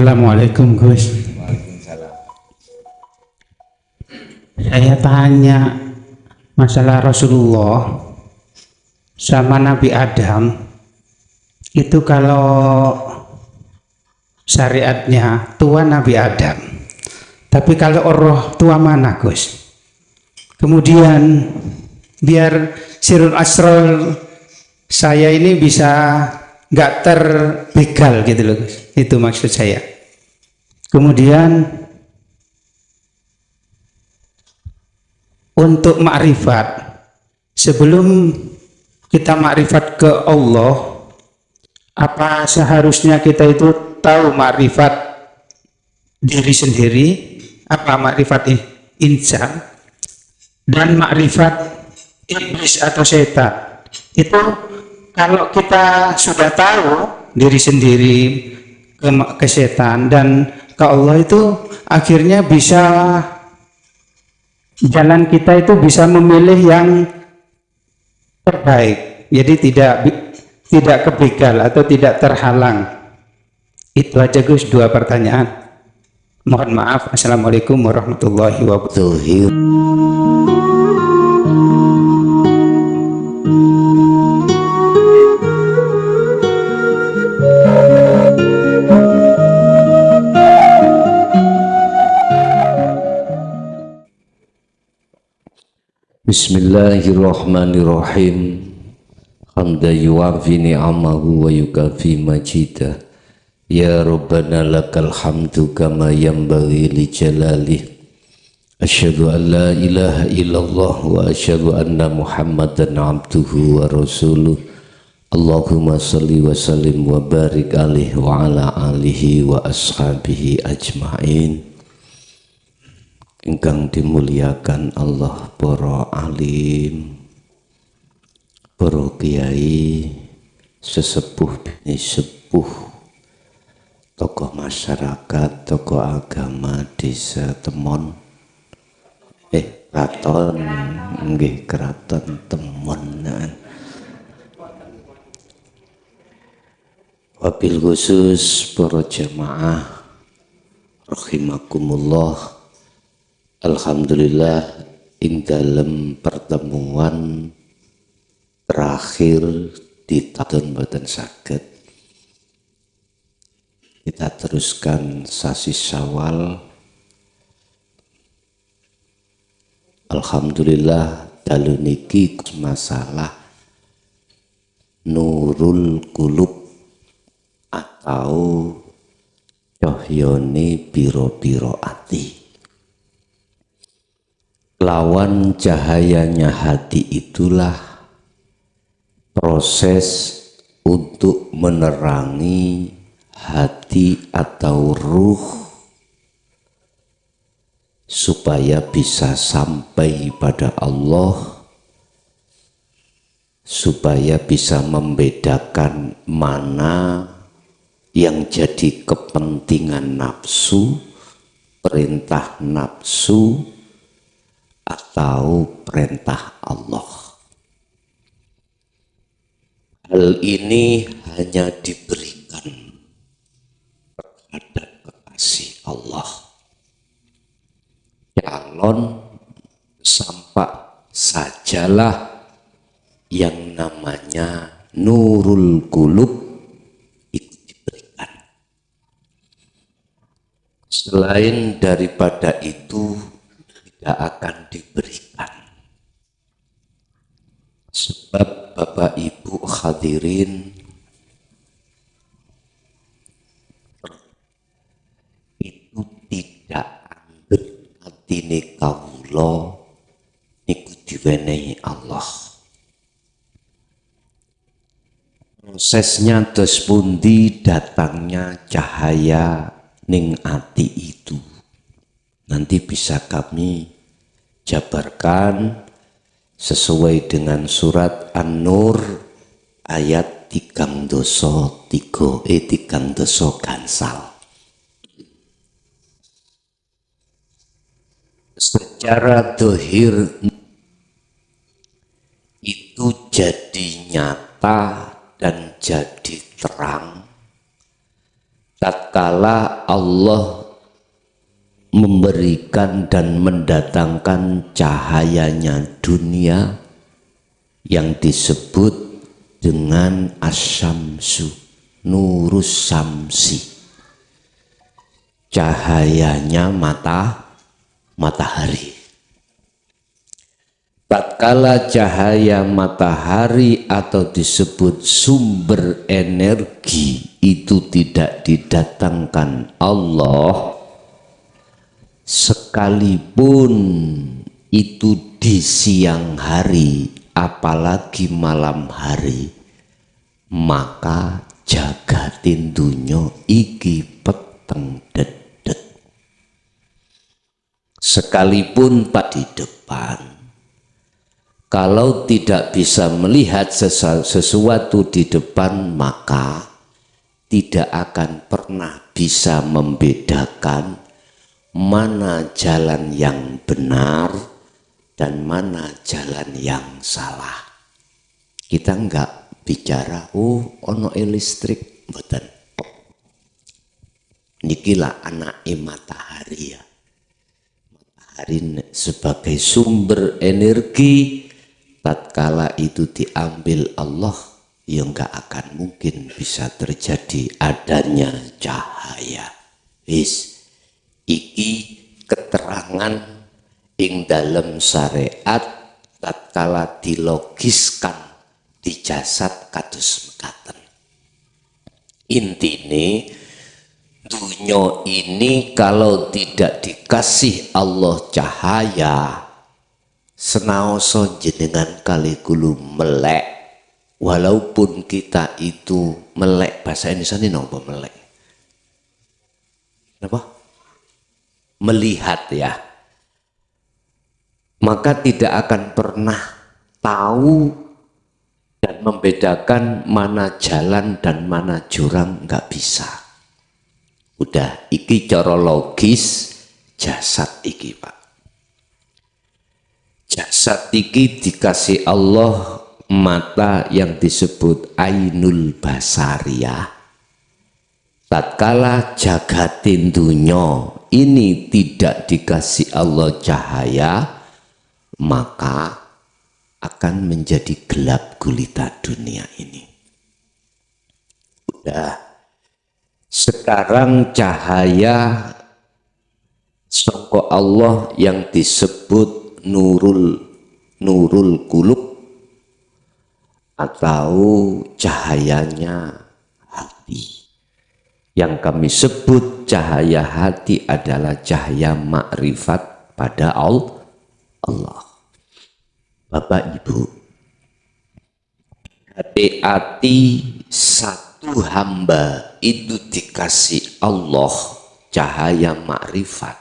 Assalamualaikum Gus. Waalaikumsalam. Saya tanya masalah Rasulullah sama Nabi Adam itu, kalau syariatnya tua Nabi Adam, tapi kalau roh tua mana Gus? Kemudian biar sirul asrul saya ini bisa nggak terbegal gitu loh Gus. Itu maksud saya. Kemudian untuk makrifat, sebelum kita makrifat ke Allah, apa seharusnya kita itu tahu makrifat diri sendiri, apa makrifat insan dan makrifat iblis atau setan? Itu kalau kita sudah tahu diri sendiri, ke setan dan ke Allah, itu akhirnya bisa, jalan kita itu bisa memilih yang terbaik, jadi tidak kebegal atau tidak terhalang. Itu aja Gus, 2 pertanyaan. Mohon maaf. Assalamualaikum warahmatullahi wabarakatuh. Bismillahirrahmanirrahim. Hamda yuwafi ni'amahu wa yukafi majidah. Ya Rabbana lakal hamdu kama yanbaghi li jalalih. Asyhadu an la ilaha illallah wa asyhadu anna Muhammadan abduhu wa rasuluh. Allahumma salli wa sallim wa barik alaihi wa ala alihi wa ashabihi ajma'in. Ingkang dimuliakan Allah, para alim, para kiai, sesepuh bini sepuh, tokoh masyarakat, tokoh agama desa Temon, Kraton, nggih Kraton Temon. Wabil khusus para jamaah rahimakumullah. Alhamdulillah, ing dalem pertemuan terakhir di tahun boten saged kita teruskan sasi Syawal. Alhamdulillah, dalu niki masalah nurul qulub atau cohyone biro-biro ati. Lawan cahayanya hati itulah proses untuk menerangi hati atau ruh supaya bisa sampai pada Allah, supaya bisa membedakan mana yang jadi kepentingan nafsu, perintah nafsu, atau perintah Allah. Hal ini hanya diberikan kepada kekasih Allah. Calon sampak sajalah yang namanya nurul qulub itu diberikan. Selain daripada itu tidak akan diberikan. Sebab Bapak Ibu hadirin, itu tidak anggap atine kawula niku diwenehi Allah. Prosesnya terus pundi datangnya cahaya ning ati itu, nanti bisa kami jabarkan sesuai dengan surat An-Nur ayat 3 gansal. Secara dohir itu jadi nyata dan jadi terang tatkala Allah memberikan dan mendatangkan cahayanya dunia yang disebut dengan asyamsu, nurus samsi, cahayanya matahari. Tatkala cahaya matahari atau disebut sumber energi itu tidak didatangkan Allah, sekalipun itu di siang hari apalagi malam hari, maka jagatin dunyo iki peteng dedet. Sekalipun Pak di depan, kalau tidak bisa melihat sesuatu di depan, maka tidak akan pernah bisa membedakan mana jalan yang benar dan mana jalan yang salah. Kita enggak bicara, oh ono listrik, mboten. Nikilah anake matahari ya. Matahari sebagai sumber energi, tatkala itu diambil Allah, ya enggak akan mungkin bisa terjadi adanya cahaya. Wis, iki keterangan ing dalam syariat tatkala dilogiskan di jasad kados mekaten. Intine dunia ini kalau tidak dikasih Allah cahaya, senaoso jenengan kali kulu melek, walaupun kita itu melek, bahasa Indonesia ini apa melek? Apa? Melihat ya. Maka tidak akan pernah tahu dan membedakan mana jalan dan mana jurang, nggak bisa. Udah, iki cara logis jasad iki Pak. Jasad iki dikasih Allah mata yang disebut ainul basariyah. Tatkala jagatin dunya ini tidak dikasih Allah cahaya, maka akan menjadi gelap gulita dunia ini. Udah, sekarang cahaya sangka Allah yang disebut nurul kulub atau cahayanya hati. Yang kami sebut cahaya hati adalah cahaya makrifat pada Allah. Bapak Ibu, hati-hati satu hamba itu dikasih Allah cahaya makrifat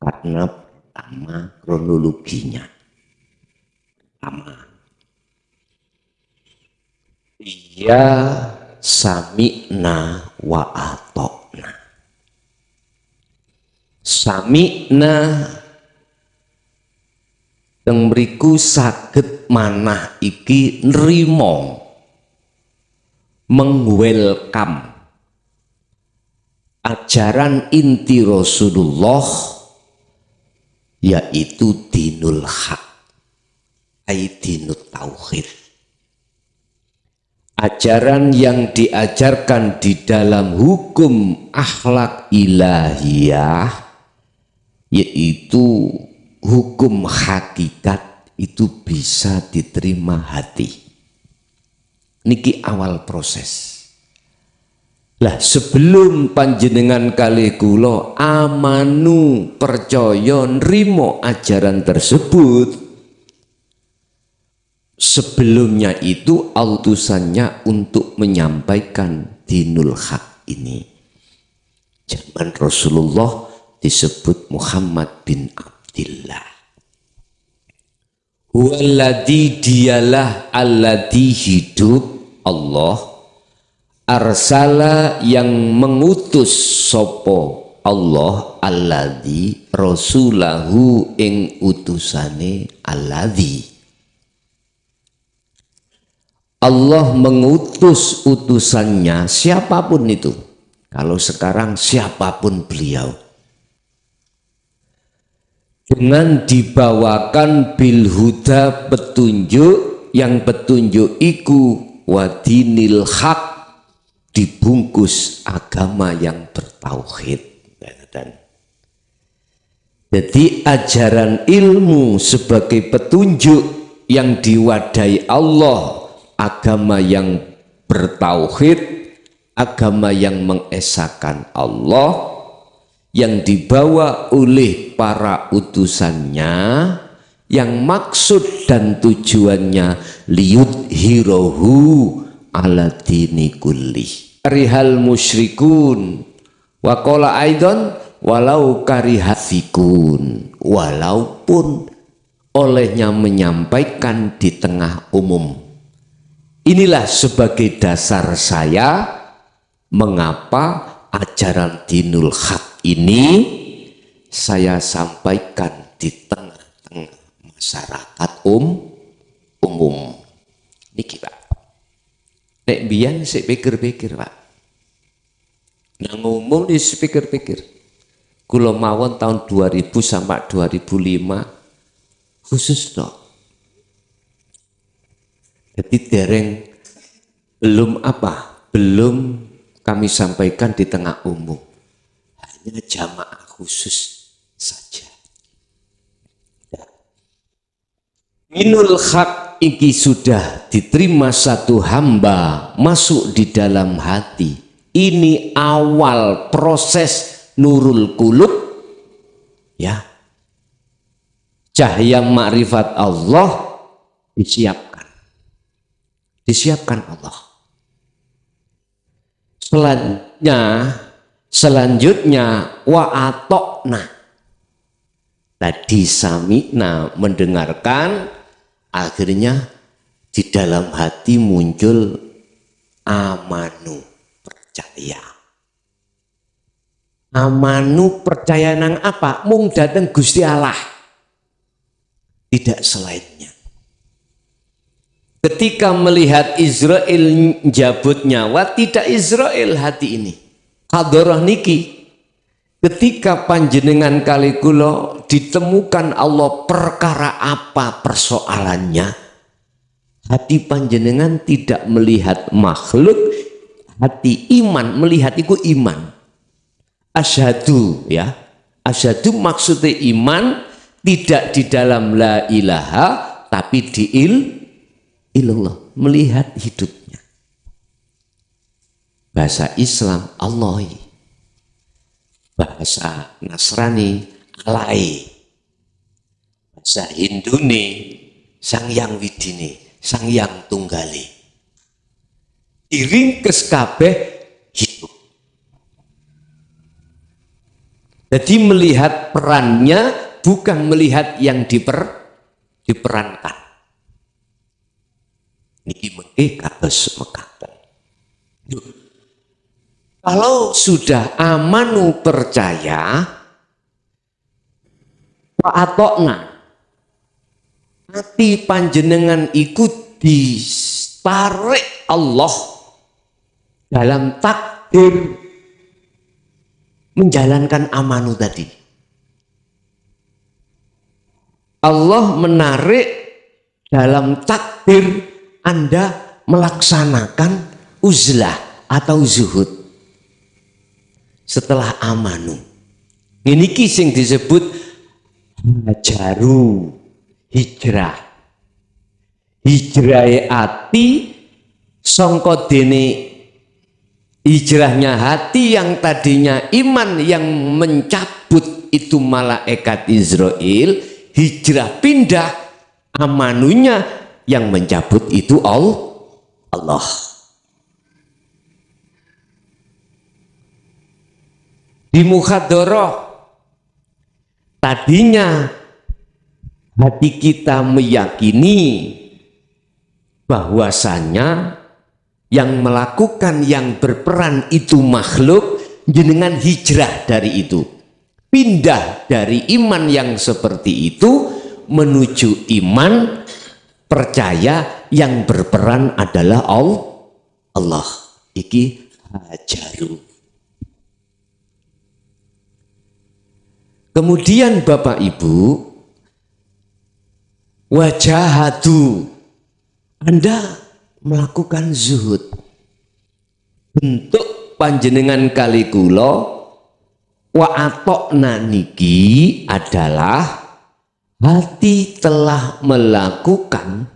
karena pertama kronologinya. Pertama, ia sami'na wa atokna. Sami'na yang mriku saged manah iki nrimo, mengwelcome ajaran inti Rasulullah, yaitu dinul haq, dinut tauhid. Ajaran yang diajarkan di dalam hukum akhlak ilahiyah, yaitu hukum hakikat, itu bisa diterima hati. Niki awal proses. Lah sebelum panjenengan kali kula amanu percaya nrimo ajaran tersebut, sebelumnya itu utusannya untuk menyampaikan dinul haq ini. Zaman Rasulullah disebut Muhammad bin Abdillah. Huwaladzi, dialah alladzi, hidup Allah, arsala yang mengutus sopo Allah, alladzi rasulahu ing utusane alladzi. Allah mengutus utusannya siapapun itu. Kalau sekarang siapapun beliau. Dengan dibawakan bil huda petunjuk, yang petunjuk iku wadinil haq, dibungkus agama yang bertauhid. Jadi ajaran ilmu sebagai petunjuk yang diwadahi Allah, agama yang bertauhid, agama yang mengesahkan Allah, yang dibawa oleh para utusannya, yang maksud dan tujuannya liyudhirahu ala dini kullih. Karihal musyrikun wa qala aidan walau karihafikun, walaupun olehnya menyampaikan di tengah umum. Inilah sebagai dasar saya mengapa ajaran dinul haq ini saya sampaikan di tengah-tengah masyarakat umum. Niki Pak. Nek biyen sik pikir-pikir Pak. Nang umum wis pikir-pikir. Kula mawon tahun 2000 sampai 2005 khusus dok. Jadi dereng belum kami sampaikan di tengah umum. Hanya jamaah khusus saja. Minul haq iki sudah diterima satu hamba masuk di dalam hati. Ini awal proses nurul qulub, ya, cahaya makrifat Allah disiapkan Allah. Selanjutnya wa atokna, tadi sami'na mendengarkan, akhirnya di dalam hati muncul amanu, percaya. Amanu percaya nang apa? Mung dateng Gusti Allah, tidak selainnya. Ketika melihat Israel jabut nyawa, tidak Israel hati ini. Hadharah niki, ketika panjenengan kali kula ditemukan Allah perkara apa persoalannya, hati panjenengan tidak melihat makhluk, hati iman, melihat itu iman. Asyhadu, ya, asyhadu maksudnya iman, tidak di dalam la ilaha tapi di ilallah, melihat hidupnya. Bahasa Islam Allah, bahasa Nasrani Alai, bahasa Hinduni Sang Yang Widini, Sang Yang Tunggali. Diringkes kabeh hidup. Jadi melihat perannya bukan melihat yang diperankan. Niki mengke kados mekaten. Kalau sudah amanu percaya, wa atokna, hati panjenengan ikut ditarik Allah dalam takdir menjalankan amanu tadi. Allah menarik dalam takdir Anda melaksanakan uzlah atau zuhud setelah amanu. Ini sing disebut hajaru, hijrah. Hijrahe ati sangka dene hijrahnya hati yang tadinya iman yang mencabut itu malaikat Israel, hijrah pindah amanunya yang mencabut itu Allah. Di muhadharah tadinya hati kita meyakini bahwasanya yang melakukan, yang berperan itu makhluk, jenengan hijrah dari itu, pindah dari iman yang seperti itu menuju iman percaya yang berperan adalah Allah. Iki hajaru. Kemudian Bapak Ibu, wajahadu, Anda melakukan zuhud. Bentuk panjenengan kali kula wa atokna niki adalah hati telah melakukan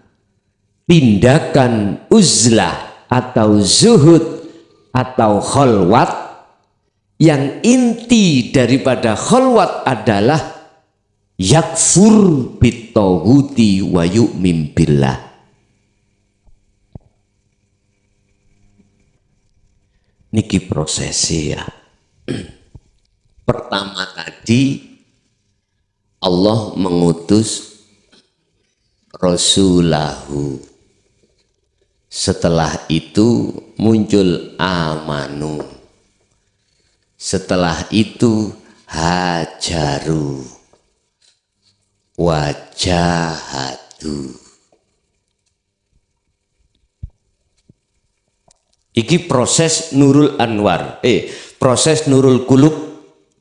tindakan uzlah atau zuhud atau kholwat, yang inti daripada kholwat adalah yakfur bitawuti wa yu'min billah. Niki prosesi ya. Pertama tadi Allah mengutus Rasulahu. Setelah itu muncul amanu. Setelah itu hajaru, wajahadu. Iki proses nurul anwar, proses nurul kulub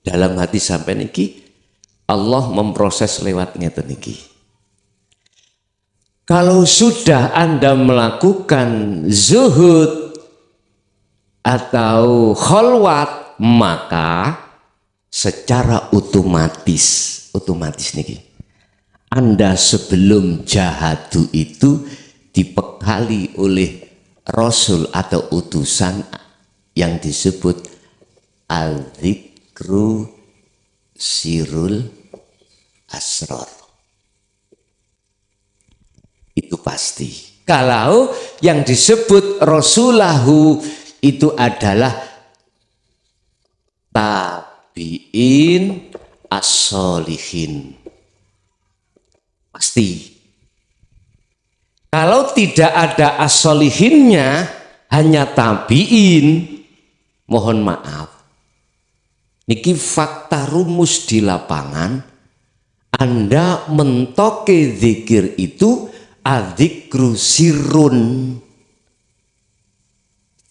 dalam hati sampai niki Allah memproses lewat ngeten niki. Kalau sudah Anda melakukan zuhud atau kholwat, maka secara otomatis niki Anda sebelum jahadu itu dibekali oleh Rasul atau utusan yang disebut al-dzikru sirul asrar. Itu pasti. Kalau yang disebut Rasulahu itu adalah tabiin as-solihin. Pasti. Kalau tidak ada as-solihinnya, hanya tabiin, mohon maaf. Niki fakta rumus di lapangan. Anda mentoke zikir itu adzikru sirun,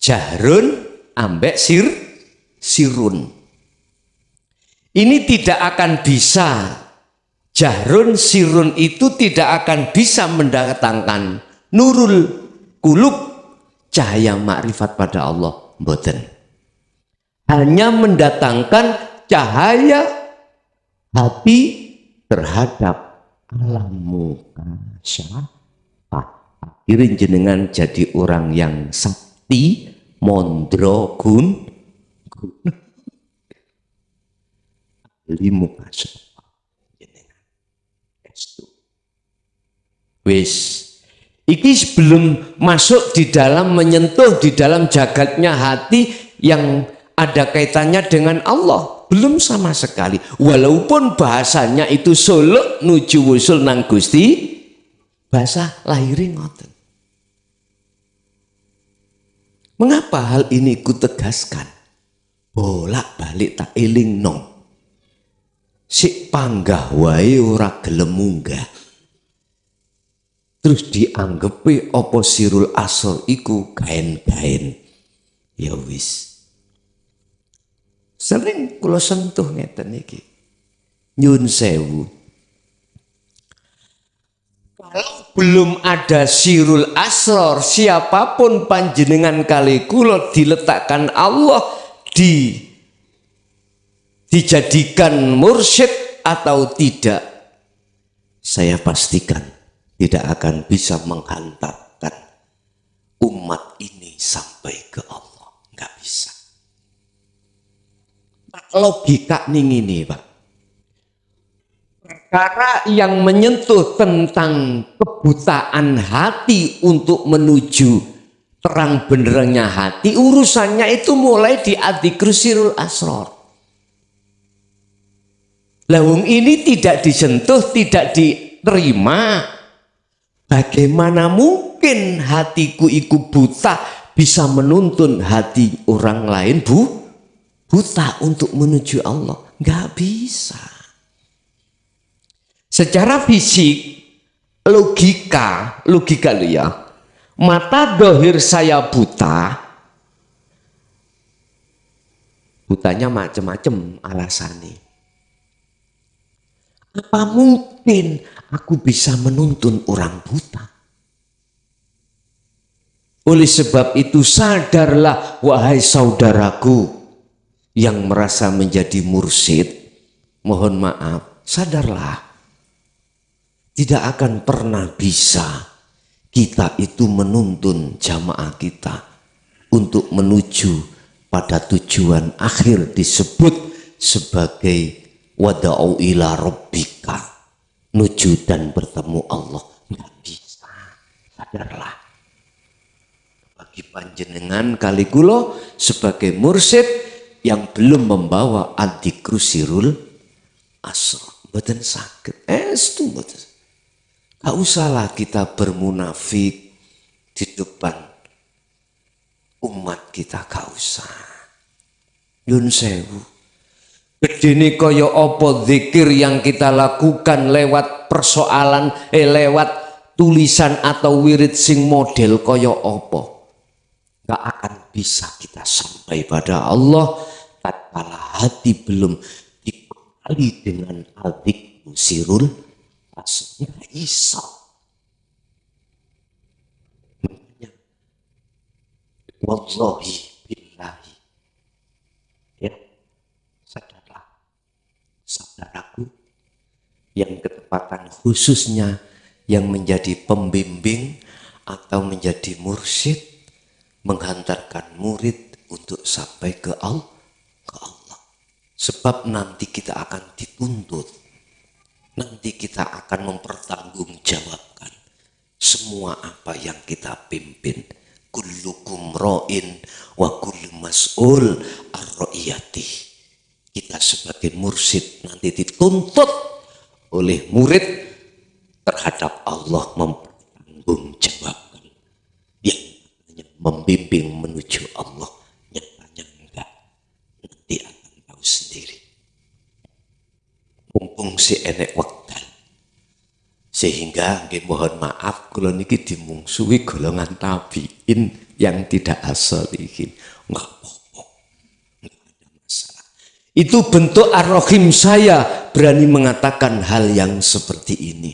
jahrun ambek sirun. Ini tidak akan bisa. Jahrun sirun itu tidak akan bisa mendatangkan nurul kulub, cahaya makrifat pada Allah, mboten. Hanya mendatangkan cahaya hati terhadap alam mukasyafah. Akhirnya jenengan jadi orang yang sakti, mondro gun limu kasyafah. Wis, iki sebelum masuk di dalam menyentuh di dalam jagatnya hati yang ada kaitannya dengan Allah, belum sama sekali. Walaupun bahasanya itu suluk nuju wusul nang Gusti, bahasa lahiri ngoten. Mengapa hal ini ku tegaskan? Bolak-balik tak eling nong. Sik panggah wae ora gelem munggah. Terus dianggepi apa sirul asor iku gaen-gaen. Ya wis. Sering kula sentuh ngeten iki. Nyun sewu. Kalau belum ada sirul asror, siapapun panjenengan kali kula diletakkan Allah dijadikan mursyid atau tidak, saya pastikan tidak akan bisa menghantarkan umat ini sampai ke Allah. Nggak bisa. Logika ini Pak. Perkara yang menyentuh tentang kebutaan hati untuk menuju terang benderangnya hati, urusannya itu mulai di adikrusirul asror. Lawung ini tidak disentuh, tidak diterima. Bagaimana mungkin hatiku iku buta bisa menuntun hati orang lain buta untuk menuju Allah? Nggak bisa. Secara fisik, logika ya. Mata dohir saya buta. Butanya macam-macam alasannya. Apa mungkin aku bisa menuntun orang buta? Oleh sebab itu sadarlah wahai saudaraku yang merasa menjadi mursyid. Mohon maaf, sadarlah. Tidak akan pernah bisa kita itu menuntun jamaah kita untuk menuju pada tujuan akhir disebut sebagai wada'u ila rabbika, nuju dan bertemu Allah. Nggak bisa, sadarlah. Bagi panjenengan kali kula sebagai mursyid yang belum membawa Adzikru Sirul Asrar, mboten saged, estu mboten. Gak usahlah kita bermunafik di depan umat kita, gak usah. Yun sewu. Gedene kaya apa zikir yang kita lakukan lewat persoalan, lewat tulisan atau wirid sing model kaya apa. Gak akan bisa kita sampai pada Allah tatkala hati belum dikali dengan Adzikru Sirul Asrar. Gak bisa. Makanya wallahi billahi, ya, sadarlah saudaraku yang ketepatan khususnya yang menjadi pembimbing atau menjadi mursyid, menghantarkan murid untuk sampai ke Allah. Sebab nanti kita akan dituntut, nanti kita akan mempertanggungjawabkan semua apa yang kita pimpin. Kullukum ra'in wa kullu mas'ul ar-ra'iyati. Kita sebagai mursyid nanti dituntut oleh murid terhadap Allah mempertanggungjawabkan. Yang membimbing menuju Allah, nyatanya enggak, nanti akan tahu sendiri. Mumpung si enek wekdal, sehingga nggih mohon maaf kula niki dimungsuhi golongan tabiin yang tidak asal iki. Enggak apa-apa, enggak ada masalah. Itu bentuk ar-rahim saya berani mengatakan hal yang seperti ini.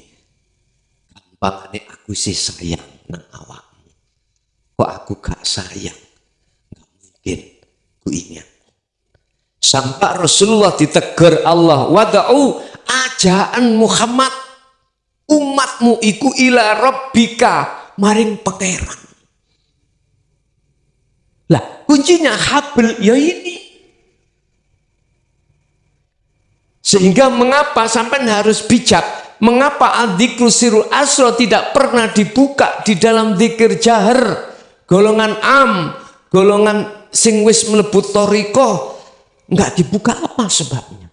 Gampangane aku sih sayang nang awakmu. Kok aku gak sayang? Gak mungkin ku ingat. Sampai Rasulullah ditegur Allah, wada'u ajaan Muhammad, umatmu iku ila rabbika, maring pangeran. Lah kuncinya habl ya ini. Sehingga mengapa sampai harus bijak? Mengapa Adzikru Sirul Asrar tidak pernah dibuka di dalam zikir jahar? Golongan am, golongan sing wis mlebut thariqah enggak dibuka, apa sebabnya?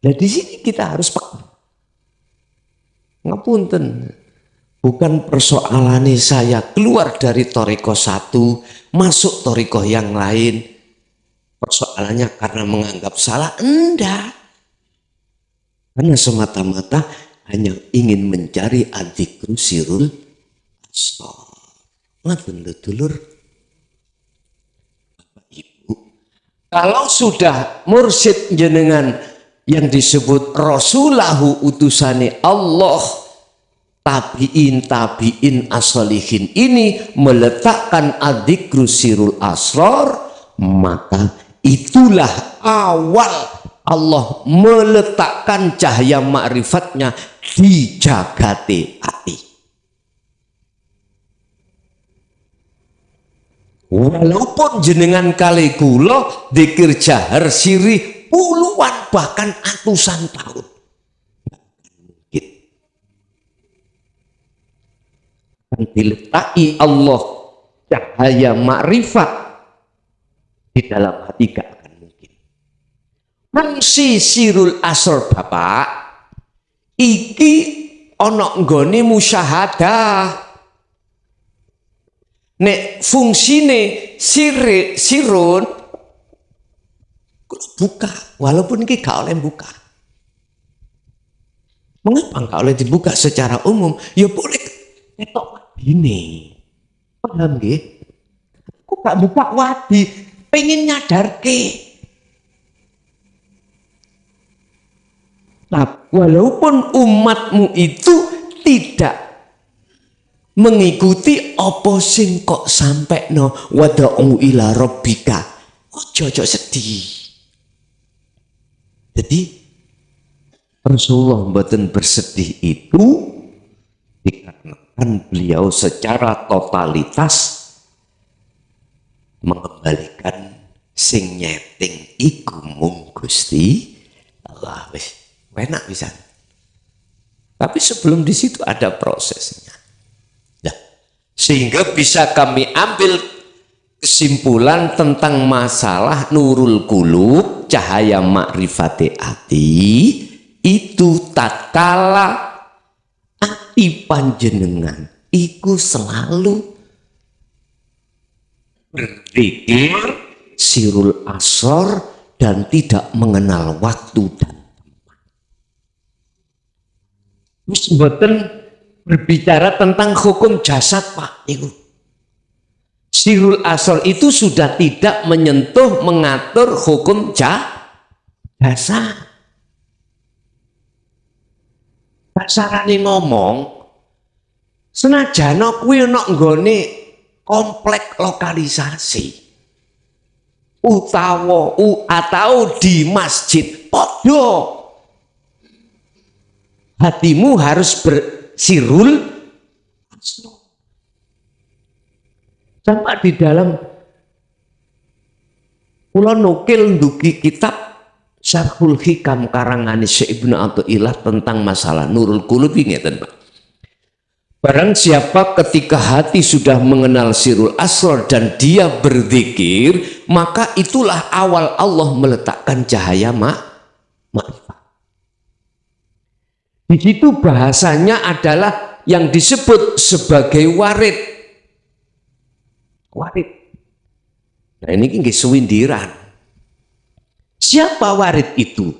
Nah di sini kita harus peka. Ngapunten, bukan persoalannya saya keluar dari thariqah satu masuk thariqah yang lain. Persoalannya karena menganggap salah, enggak. Karena semata-mata hanya ingin mencari Adzikru Sirul Asrar. Ngaten lho dulur. Bapak Ibu, kalau sudah mursyid jenengan yang disebut rasulahu utusane Allah, tabiin as-solihin ini meletakkan Adzikru Sirul Asrar, maka itulah awal Allah meletakkan cahaya ma'rifatnya di jagate ati. Walaupun jenengan kali kula dzikir jahar sirih puluhan bahkan atusan tahun, diletaki Allah cahaya makrifat di dalam hati gak akan mungkin. Mengsi Sirul Asrar Bapak iki ana nggone musyahadah. Nek fungsine sirun buka, walaupun ini gak oleh buka. Mengapa gak oleh dibuka secara umum? Ya boleh ketok wadine. Paham nggih? Kok gak buka wadi? Pengen nyadarke. walaupun umatmu itu tidak mengikuti apa sing kok sampai no wada'u ila rabbika, ojo sedih. Jadi Rasulullah mboten bersedih itu dikarenakan beliau secara totalitas mengembalikan sing nyeting iku mung Gusti Allah. Wis enak bisa. Tapi sebelum di situ ada prosesnya. Nah, sehingga bisa kami ambil kesimpulan tentang masalah nurul qulub, cahaya makrifati ati, itu tatkala ati panjenengan iku selalu berzikir sirul asor dan tidak mengenal waktu dan tempat. Terus mboten berbicara tentang hukum jasad, Pak. Itu sirul asor itu sudah tidak menyentuh mengatur hukum jasad. Kasarane ngomong, senajan kuwi ana nggone komplek lokalisasi atau di masjid podo, hatimu harus bersirul asor. Sampai di dalam kula nukil ndugi kitab Syarhul Hikam karangan Syekh Ibnu Athaillah tentang masalah nurul qulub ngeten, Pak. Barang siapa ketika hati sudah mengenal sirul asrar dan dia berzikir, maka itulah awal Allah meletakkan cahaya makrifat. Di situ bahasanya adalah yang disebut sebagai warid. Warid. Nah ini nggih suwindiran. Siapa warid itu?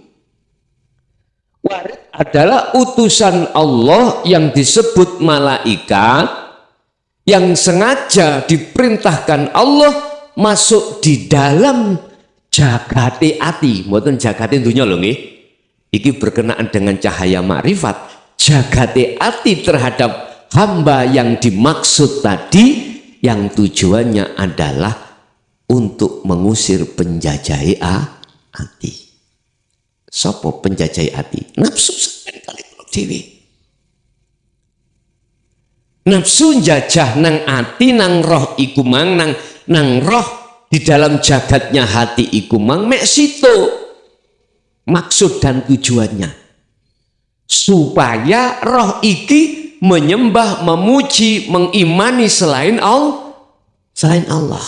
Warid adalah utusan Allah yang disebut malaikat yang sengaja diperintahkan Allah masuk di dalam jagate ati. Mboten jagate dunya lho nggih. Iki berkenaan dengan cahaya makrifat. Jagate ati terhadap hamba yang dimaksud tadi yang tujuannya adalah untuk mengusir penjajah ati. Sopo penjajah ati? Nafsu sampeyan kali dhewe. Nafsu jajah nang ati nang roh iku mang nang roh di dalam jagatnya hati iku mang mek situ. Maksud dan tujuannya supaya roh iki menyembah, memuji, mengimani selain Allah.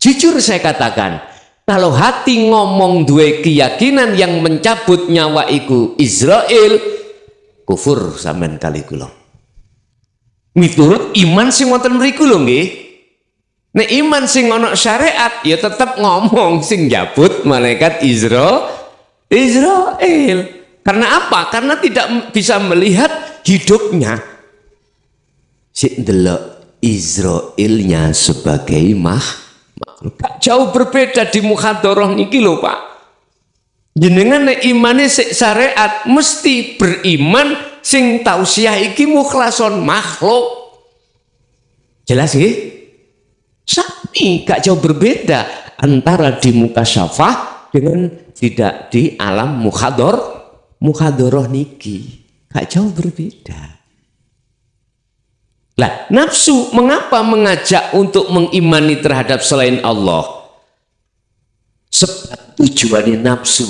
Jujur saya katakan, kalau hati ngomong dua keyakinan yang mencabut nyawa iku Israel, kufur sampean kali kula. Miturut iman sing wonten mriku lho nggih. Nek iman sing ana syariat ya tetep ngomong sing njabut malaikat Israel. Karena apa? Karena tidak bisa melihat hidupnya. Sik ndelok Israilnya sebagai makhluk. Jauh berbeda di muhadharah niki lho Pak. Jenengan nek imane sik syariat mesti beriman sing tausiah iki mukhlason makhluk. Jelas nggih? Sami gak jauh berbeda antara di muka syafah dengan tidak di alam muhadharah niki. Gak jauh berbeda. Lah, nafsu mengapa mengajak untuk mengimani terhadap selain Allah? Sebab tujuannya nafsu.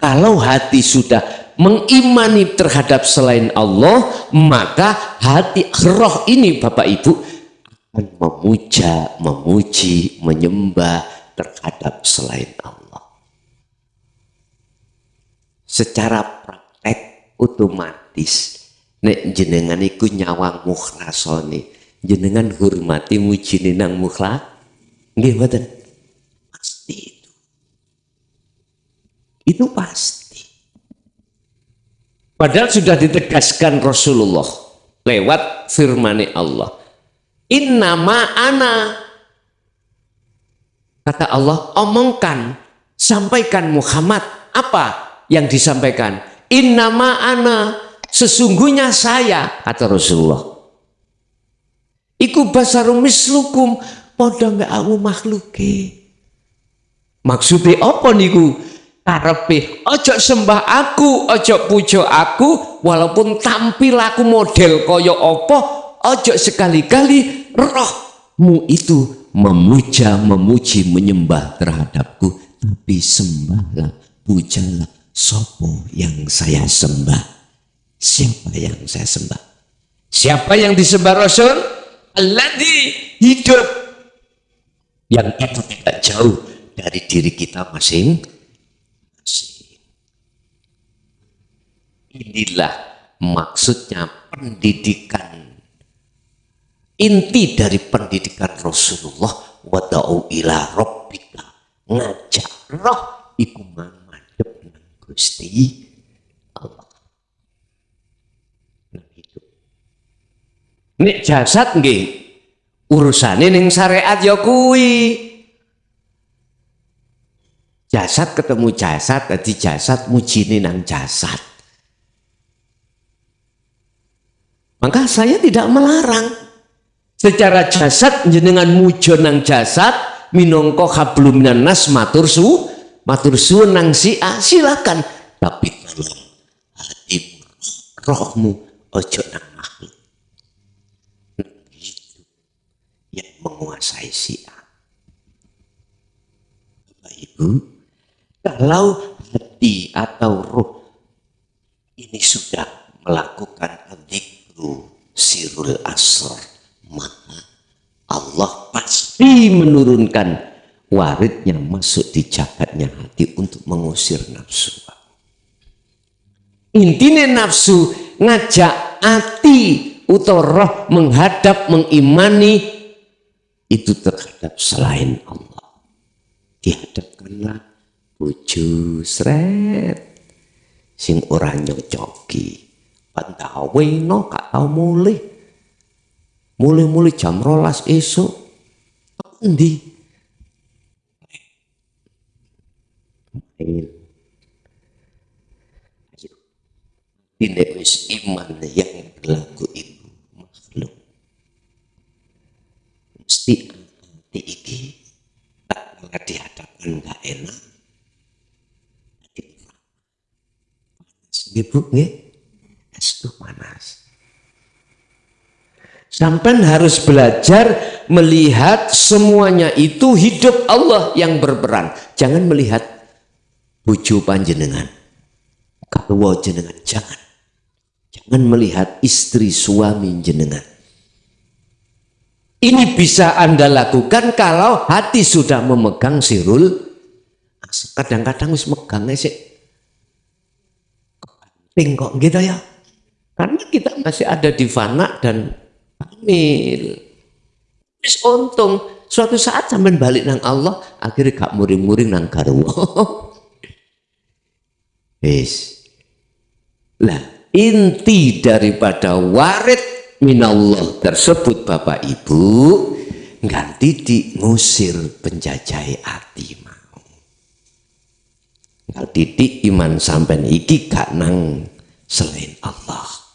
Kalau hati sudah mengimani terhadap selain Allah, maka hati roh ini Bapak Ibu akan memuja, memuji, menyembah terhadap selain Allah. Secara praktek otomatis nek jenengan iku nyawang mukhlasone, jenengan hormati mujine nang mukhlas, nggih mboten? Pasti itu. Itu pasti. Padahal sudah ditegaskan Rasulullah lewat firman Allah. Innama ana. Kata Allah, omongkan, sampaikan Muhammad. Apa yang disampaikan? innama ana, sesungguhnya saya, kata Rasulullah, iku basarum mislukum, padha mbek aku makhluke. Maksudnya apa niku? Karepe ojo sembah aku, ojo puja aku, walaupun tampil aku model kaya apa, ojo sekali-kali rohmu itu memuja, memuji, menyembah terhadapku, tapi sembahlah, pujalah sopo yang saya sembah. Siapa yang saya sembah? Siapa yang disembah Rasul? Alladzi hidup, yang itu tidak jauh dari diri kita masing-masing. Inilah maksudnya pendidikan, inti dari pendidikan Rasulullah, wada'u ila rabbika, ngajak roh iku madhep nang Gusti Allah. Nah itu. Nek jasad nggih urusane ning syariat ya kuwi. Jasad ketemu jasad, dadi jasad mujine nang jasad. Maka saya tidak melarang secara jasad jenengan mujo nang jasad minangka hablum minan nas matur suwun nang silakan, tapi tolong hatimu, rohmu ojo nang makhluk. Itu yang menguasai Bapak Ibu, kalau hati atau roh ini sudah melakukan sirul asrar, maka Allah pasti menurunkan waridnya masuk di jagatnya hati untuk mengusir nafsu. Intinya nafsu ngajak hati atau roh menghadap, mengimani itu terhadap selain Allah. Dihadapkanlah bojo sret sing ora nyocoki. Pantawe no gak tau mulih jam 12 esuk. Endi? Ini wis iman yang berlaku itu makhluk. Mesti hati iki tak dihadapkan gak enak. Nggih Bu, nggih. Itu panas. Sampai harus belajar melihat semuanya itu hidup Allah yang berperan. Jangan melihat bojo panjenengan, kalau jenengan jangan melihat istri suami jenengan. Ini bisa Anda lakukan kalau hati sudah memegang sirul. Kadang-kadang harus megangnya sih kepenting kok gitu ya. Karena kita masih ada di fana dan hamil. Terus untung suatu saat sampai balik nang Allah, akhirnya gak muring-muring nang garwa. Wis. Lah, inti daripada warid minallah tersebut Bapak Ibu, ganti ngusir penjajah hati mau. Ngal titik iman sampean iki gak nang selain Allah.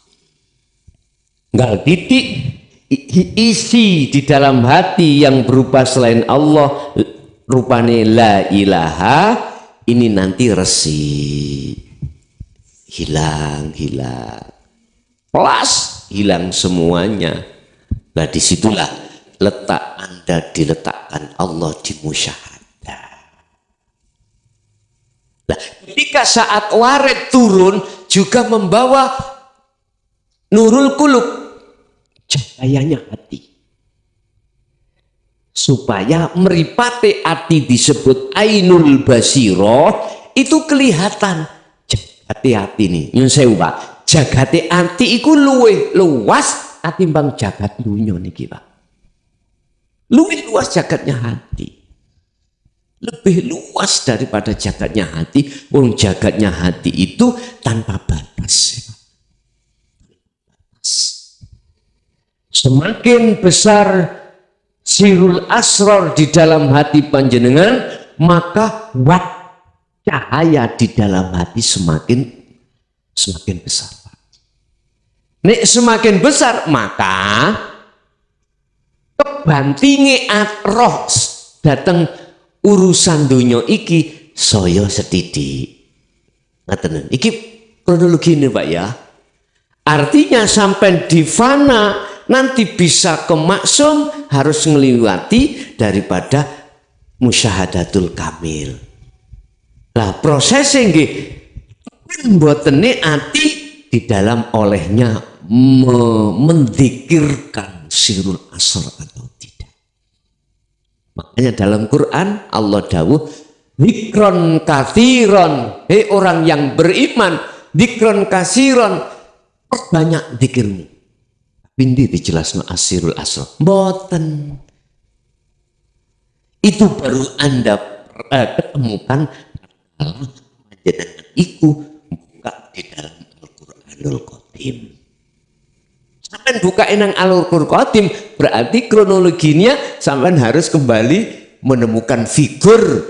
Nggak titik isi di dalam hati yang berupa selain Allah, rupane la ilaha, ini nanti resi, hilang, plus hilang semuanya. Nah disitulah letak Anda diletakkan Allah di musyahadah. Nah ketika saat warid turun juga membawa nurul kulub, cahayanya hati, supaya meripate hati disebut ainul basiroh, itu kelihatan jagate hati nih. Nyun sewu Pak, jagate hati iku luwih luas atimbang jagat dunya niki Pak. Luwih luas jagatnya hati, lebih luas daripada jagatnya hati. Wong jagatnya hati itu tanpa batas. Semakin besar sirul asrar di dalam hati panjenengan, maka cahaya di dalam hati semakin semakin besar. Nek semakin besar maka kebantinge roh dateng urusan dunia iki saya setidik. Ngaten iki kronologi ini Pak ya. Artinya sampai di fana nanti bisa ke maksum harus ngeliwati daripada musyahadatul kamil. Lah prosesnya nggih mbotene ati di dalam olehnya mendikirkan sirul asr atau tidak. Makanya dalam Quran Allah dawuh dzikron katsiron, hei orang yang beriman, dzikron katsiron, perbanyak dzikirmu. Bindi dijelasno asirul asr. Mboten. Itu baru Anda ketemukan kalau panjenengan iku buka di dalam Al-Qur'anul Qadim. Sampai buka nang Al-Qur'anul Qadim berarti kronologinya sampai harus kembali menemukan figur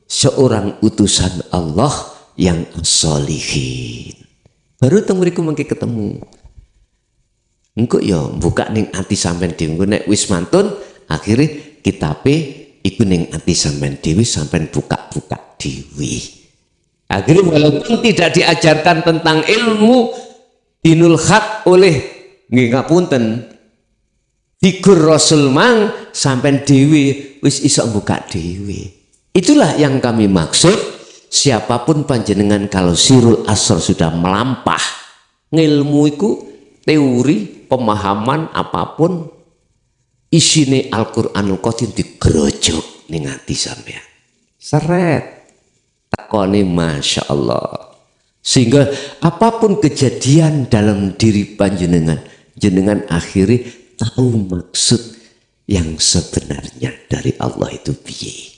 seorang utusan Allah yang sholihin. Baru temuriku mengke ketemu. Engko ya buka ning ati sampean dhewe nek wis mantun akhire kitabe iku ning ati sampean dhewe sampean buka-buka dhewe. Akhirnya walaupun tidak diajarkan tentang ilmu dinul haq oleh nggih ngapunten figur Rasul mang sampean dhewe wis iso buka dhewe. Itulah yang kami maksud, siapapun panjenengan kalau sirul asr sudah melampah ngilmu iku teori pemahaman apapun isine Al-Qur'anul Qadim digerojok ning ati sampean. Seret takone Masya Allah. Sehingga apapun kejadian dalam diri panjenengan, jenengan akhiri tahu maksud yang sebenarnya dari Allah itu piye.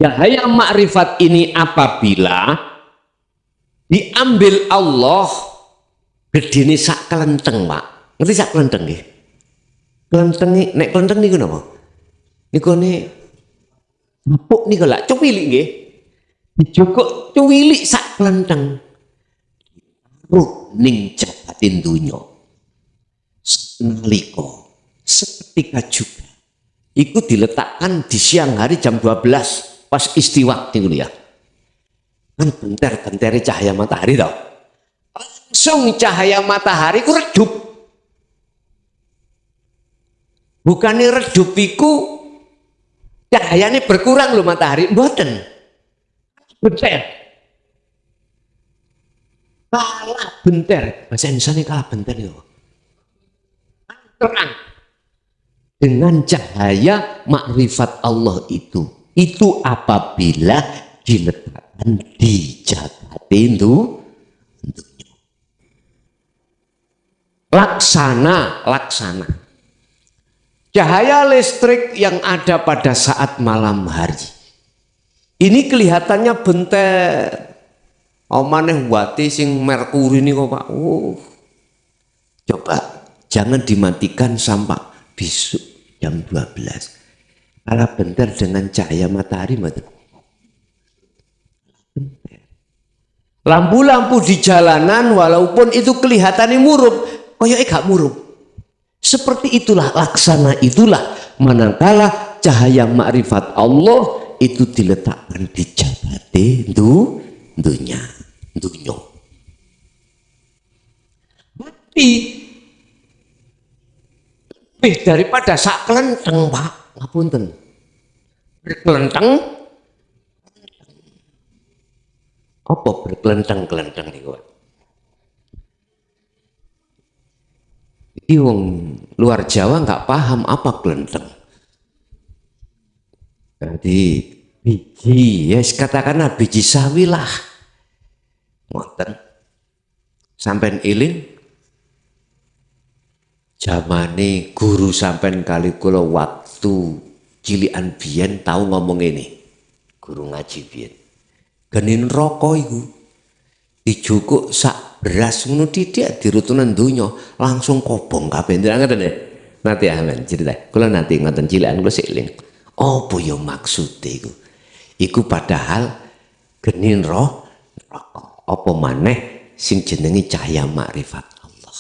Cahaya makrifat ini apabila diambil Allah gedene sak kelenteng, Pak. Ngerti sak kelenteng nggih? Kelenteng nek kelenteng niku napa? Nikone empuk niku lak cuwilik nggih. Dijukuk cuwilik sak kelenteng. Ruh ning jabatin dunya. Nalika seketika juga iku diletakkan di siang hari jam 12 pas istiwa niku ya. Kan bentar-bentare cahaya matahari tau. Langsung cahaya matahari ku redup. Bukannya redup iku cahayanya berkurang loh matahari, mboten. Bentar. Kalah bentar. Bahasa Indonesia kalah bentar yo. Terang. Dengan cahaya makrifat Allah itu. Itu apabila diletakkan di jabatin dunia. Laksana. Cahaya listrik yang ada pada saat malam hari. Ini kelihatannya bentar. Maneh wati sing merkuri ini kok Pak. Coba jangan dimatikan sampai besok jam 12. Kalau bentar dengan cahaya matahari mati. Lampu-lampu di jalanan walaupun itu kelihatannya murup, koyoknya gak murup. Seperti itulah laksana itulah manakala cahaya makrifat Allah itu diletakkan di jabatin dunia. Berarti lebih daripada sak kelenteng Pak, ngapunten. Berkelenteng apa berkelenteng-kelenteng niku Pak? Iki wong luar Jawa nggak paham apa kelenteng. Jadi biji, ya katakanlah biji sawi lah. Ngoten. Sampean iling zamane guru sampean kali kula waktu cilikan biyen tahu ngomong ini. Guru ngaji biyen. Genin rokok iku dijukuk sak beras ngono titik dirutunan donya langsung kobong kabeh. Ngoten nggih. Nanti amen cerita. Kula nanti ngoten cilikan kula sik eling. Apa ya maksude iku? Iku padahal genin roh Apa maneh sing jenenge cahaya makrifat Allah.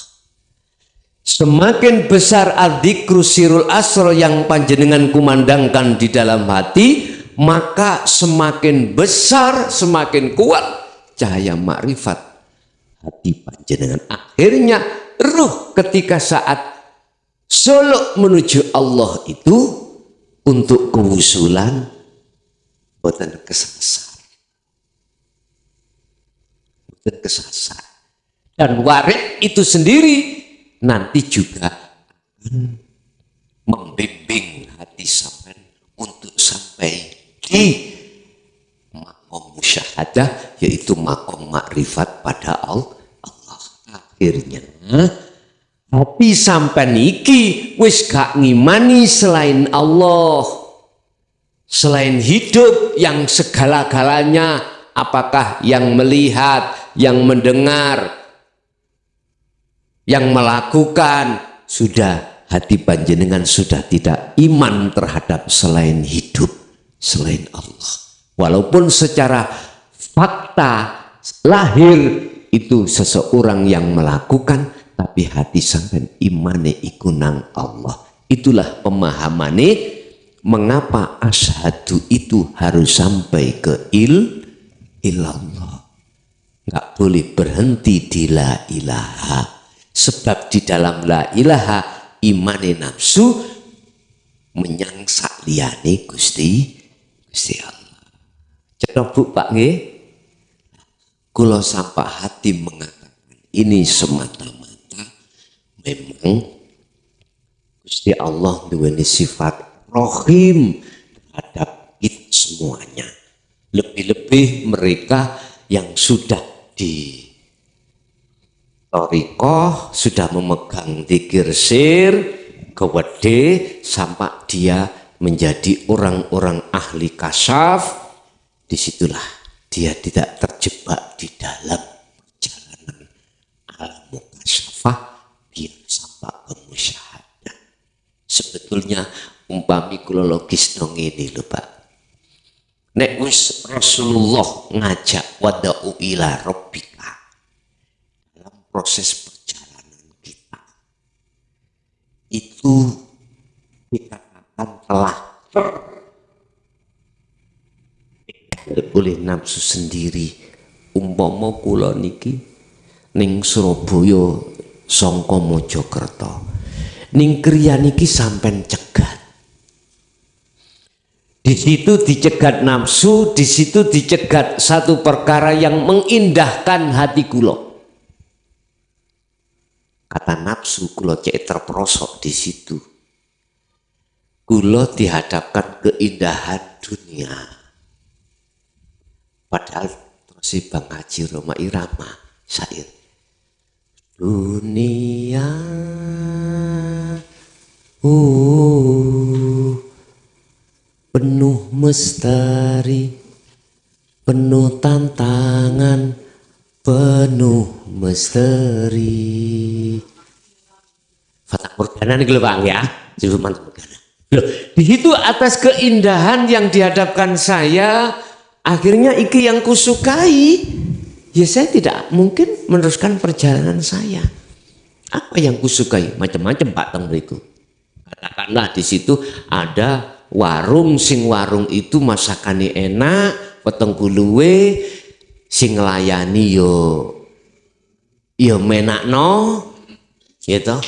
Semakin besar adzikru sirul asrar yang panjenengan kumandangkan di dalam hati, maka semakin besar, semakin kuat cahaya makrifat hati panjenengan. Akhirnya ruh ketika saat suluk menuju Allah itu untuk kewusulan boten kesasar. Boten kesasar. Dan warid itu sendiri nanti juga akan membimbing hati sampai untuk sampai di makom musyahadah, yaitu makom makrifat pada Allah. Akhirnya hati sampai niki wis gak ngimani selain Allah, selain hidup yang segala-galanya, apakah yang melihat, yang mendengar, yang melakukan, sudah hati panjenengan sudah tidak iman terhadap selain hidup, selain Allah. Walaupun secara fakta lahir itu seseorang yang melakukan, tapi hati sampai imane iku nang Allah. Itulah pemahamane mengapa asyhadu itu harus sampai ke ilallah. Enggak boleh berhenti di la ilaha. Sebab di dalam la ilaha imane nafsu menyangsak liyane Gusti Allah. Cetok Bu Pak nggih. Kula sampai hati mengatakan ini semata-mata memang Gusti Allah duweni sifat Rahim terhadap kita semuanya. Lebih-lebih mereka yang sudah di Torikoh, sudah memegang dzikir sir, kewede, sampai dia menjadi orang-orang ahli kasyaf. Disitulah dia tidak terjebak di dalam perjalanan alam mukasyafah, dia sampai ke musyahadah. Sebetulnya umpami kula logis dong ini lho Pak. Nek wis Rasulullah ngajak wada'u ila rabbika, dalam proses perjalanan kita itu dikatakan telah oleh nafsu sendiri. Umpama kula niki ning Surabaya sangka Mojokerto, ning kriya niki sampean cegat. Di situ dicegat nafsu, di situ dicegat satu perkara yang mengindahkan hati kula. Kata nafsu, kula cek terperosok di situ. Kula dihadapkan keindahan dunia. Padahal terus Bang Haji Roma Irama syair. Dunia penuh misteri, penuh tantangan, penuh misteri. Fatah Morgana nih lho Bang ya, Fatah Morgana. Loh, di situ atas keindahan yang dihadapkan saya, akhirnya iki yang kusukai, ya saya tidak mungkin meneruskan perjalanan saya. Apa yang kusukai? Macam-macam Pak Teng beriku. Katakanlah di situ ada warung, sing warung itu masakane enak, peteng guluwe, sing nglayani yo menakno, gitu.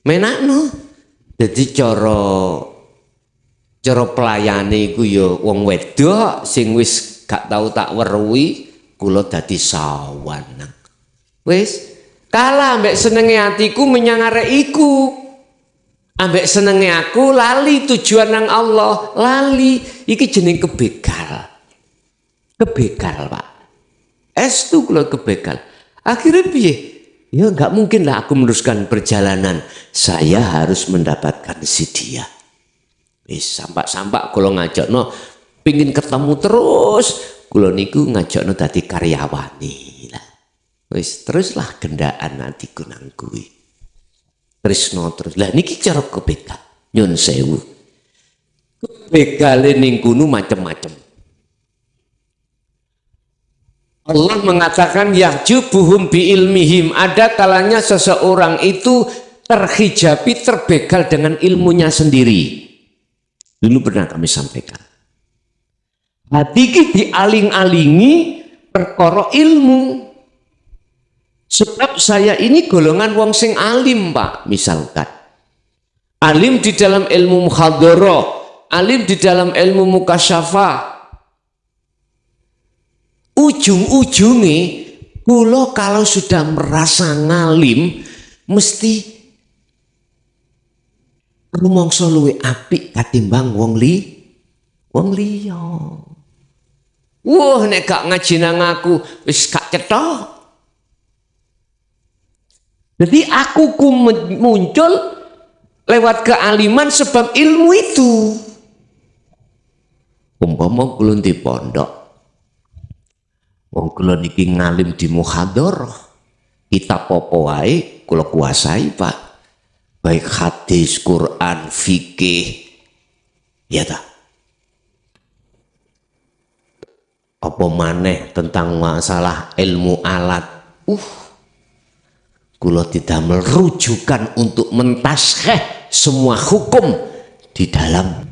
Menakno. Jadi cara pelayane iku yo wong wedok sing wis gak tau tak weruhi, kula dadi sawanang. Wis kalah ambek senenge atiku menyang arek iku. Ambek senenge aku lali tujuan nang Allah, lali iki jeneng kebegal. Kebegal, Pak. Estu kula kebegal. Akhirnya piye? Ya enggak mungkin lah aku meneruskan perjalanan. Saya harus mendapatkan si dia. Wis sampak-sampak kula ngajakno pengin ketemu terus, kula niku ngajakno dadi karyawani. Lah. Wis teruslah gendaan atiku nang kuwi. Tresno terus. Lah niki cara kebegal. Nyun sewu. Kebegale ning kono macem-macem. Allah mengatakan yahjubuhum bi ilmihim, ada kalanya seseorang itu terhijabi, terbegal dengan ilmunya sendiri. Dulu pernah kami sampaikan, hati ki dialing-alingi perkara ilmu. Sebab saya ini golongan wong sing alim, Pak, misalkan alim di dalam ilmu muhadharah, alim di dalam ilmu mukasyafah. Ujung-ujungnya kula kalau sudah merasa ngalim mesti rumangsa luwih apik katimbang wong liya. Wah, nek gak ngaji nang aku wis gak cetok. Jadi aku muncul lewat kealiman sebab ilmu itu. Umpama kula di pondok, wong kula niki ngalim di muhadharah, kitab apa wae kula kuasai, Pak. Baik hadis, Quran, fikih, ya ta. Apa maneh tentang masalah ilmu alat. Kula didamel rujukan untuk mentasheh semua hukum di dalam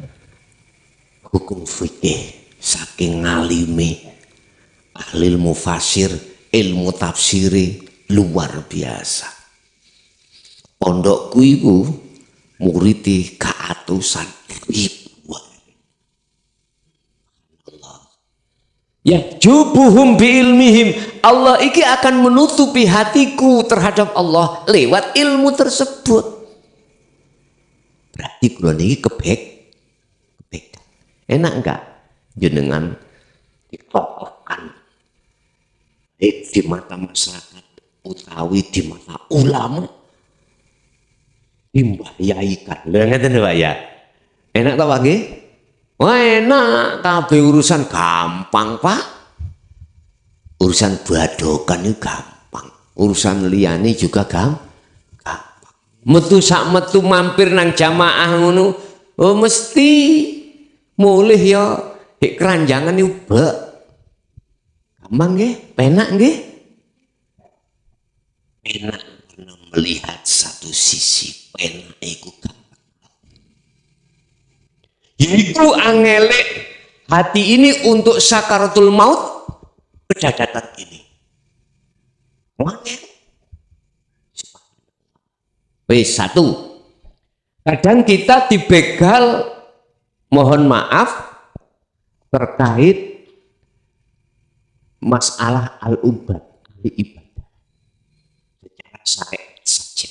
hukum fikih saking ngalime ahli mufasir, ilmu tafsiri luar biasa. Pondokku iku muriti kaatusan ribuan. Yahjubuhum bi ilmihim, Allah iki akan menutupi hatiku terhadap Allah lewat ilmu tersebut. Berarti kula niki kebek. Enak enggak jenengan ditokohkan di mata masyarakat utawi di mata ulama dimbahyaikan. Lha ngeten Pak ya. Enak ta Pak nggih? Wah enak, kabeh urusan gampang Pak. Urusan badokan itu gampang, urusan liyane juga gampang. Metu sak metu mampir nang jamaah ngono, oh mesti mulih ya hik keranjangan yo bek. Gampang nggih, penak nggih. Penak karena melihat satu sisi, penak iku gampang. Yaitu angelek hati ini untuk sakaratul maut kedadatan ini. Wis satu. Kadang kita dibegal, mohon maaf, terkait masalah al-ubad, ibadah secara syariat saja.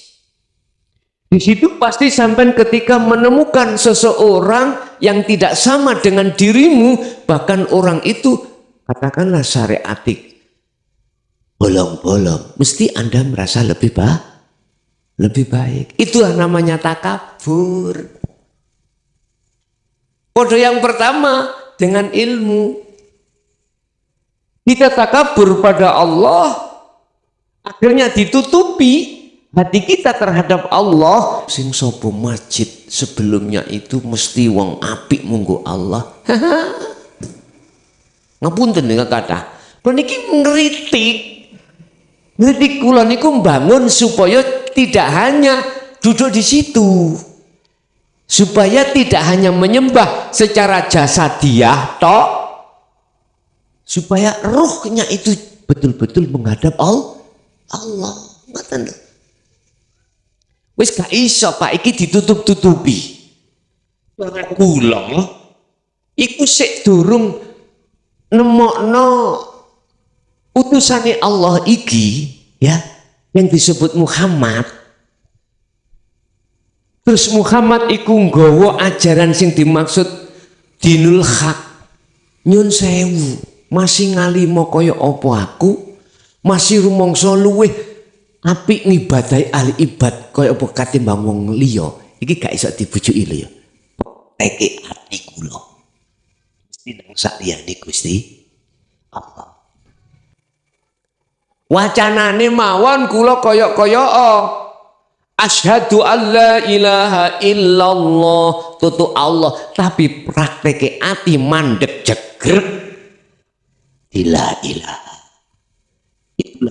Di situ pasti sampai ketika menemukan seseorang yang tidak sama dengan dirimu, bahkan orang itu katakanlah syariatik, bolong-bolong, mesti Anda merasa lebih baik. Itulah namanya takabur. Kode yang pertama dengan ilmu. Kita takabur pada Allah, akhirnya ditutupi hati kita terhadap Allah. Sing sopo masjid sebelumnya itu mesti wong apik munggo Allah. Ngapunten dengan kata, kula niki ngritik kula niku mbangun supaya tidak hanya duduk di situ, supaya tidak hanya menyembah secara jasadiah tok, supaya rohnya itu betul-betul menghadap Allah. Ngoten lho. Wis gak iso Pak iki ditutup-tutupi. Kula iku sik durung nemokno utusane Allah iki ya, yang disebut Muhammad. Terus Muhammad iku nggawa ajaran sing dimaksud dinul haq. Nyun sewu, masih ngalimo kaya apa aku? Masih rumangsa luweh apik ngibadahi ahli ibad kaya apa katimbang wong liya. Iki gak iso dibujuki lho ya. Teke ati kula. Mesti nang saliyane Gusti Allah. Wacanane mawon kula kaya-kaya asyhadu alla ilaha illallah, tutu Allah, tapi prakteke ati mandek jegrek la ilaha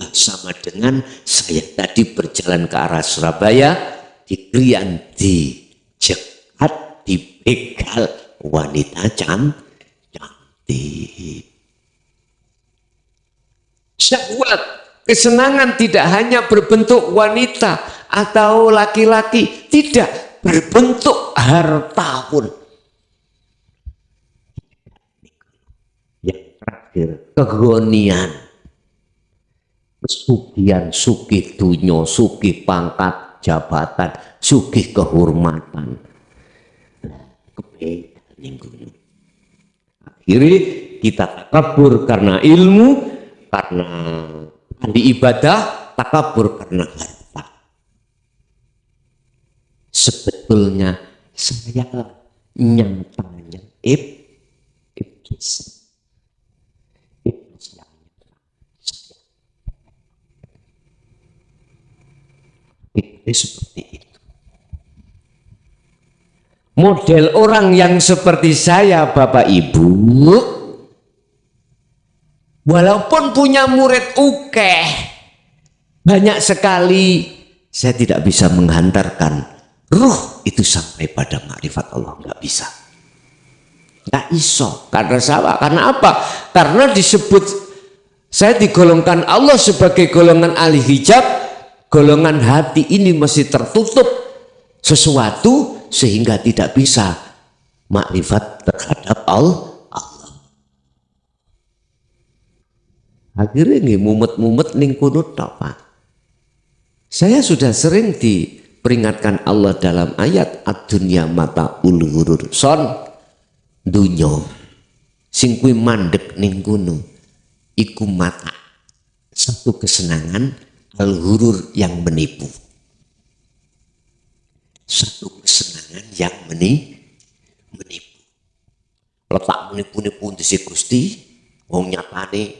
itulah sama dengan saya tadi berjalan ke arah Surabaya, di Krian, dicegat, dibegal wanita cantik. Syahwat, kesenangan tidak hanya berbentuk wanita atau laki-laki, tidak, berbentuk harta pun. Yang terakhir, kegonian, pesugihan, sugih dunya, sugih pangkat jabatan, sugih kehormatan. Kebetulan ning akhirnya kita takabur karena ilmu, karena ahli ibadah, takabur karena harta. Sebetulnya saya nyatanya iblis. Iblis yang saya. Iblis seperti itu. Model orang yang seperti saya, Bapak Ibu, walaupun punya murid banyak sekali, saya tidak bisa menghantarkan ruh itu sampai pada makrifat Allah, nggak bisa, nggak iso. Karena sama, karena apa? Karena disebut saya digolongkan Allah sebagai golongan ahli hijab, golongan hati ini masih tertutup sesuatu sehingga tidak bisa makrifat terhadap Allah. Akhirnya mumet-mumet ning kono tok, Pak. Saya sudah sering diperingatkan Allah dalam ayat ad-dunya mata ghurur. Son dunya sing kuwi mandek ning kono iku mata, satu kesenangan al-ghurur yang menipu. Satu kesenangan yang menipu. Letak menipu-nipu di Gusti, wong nyatane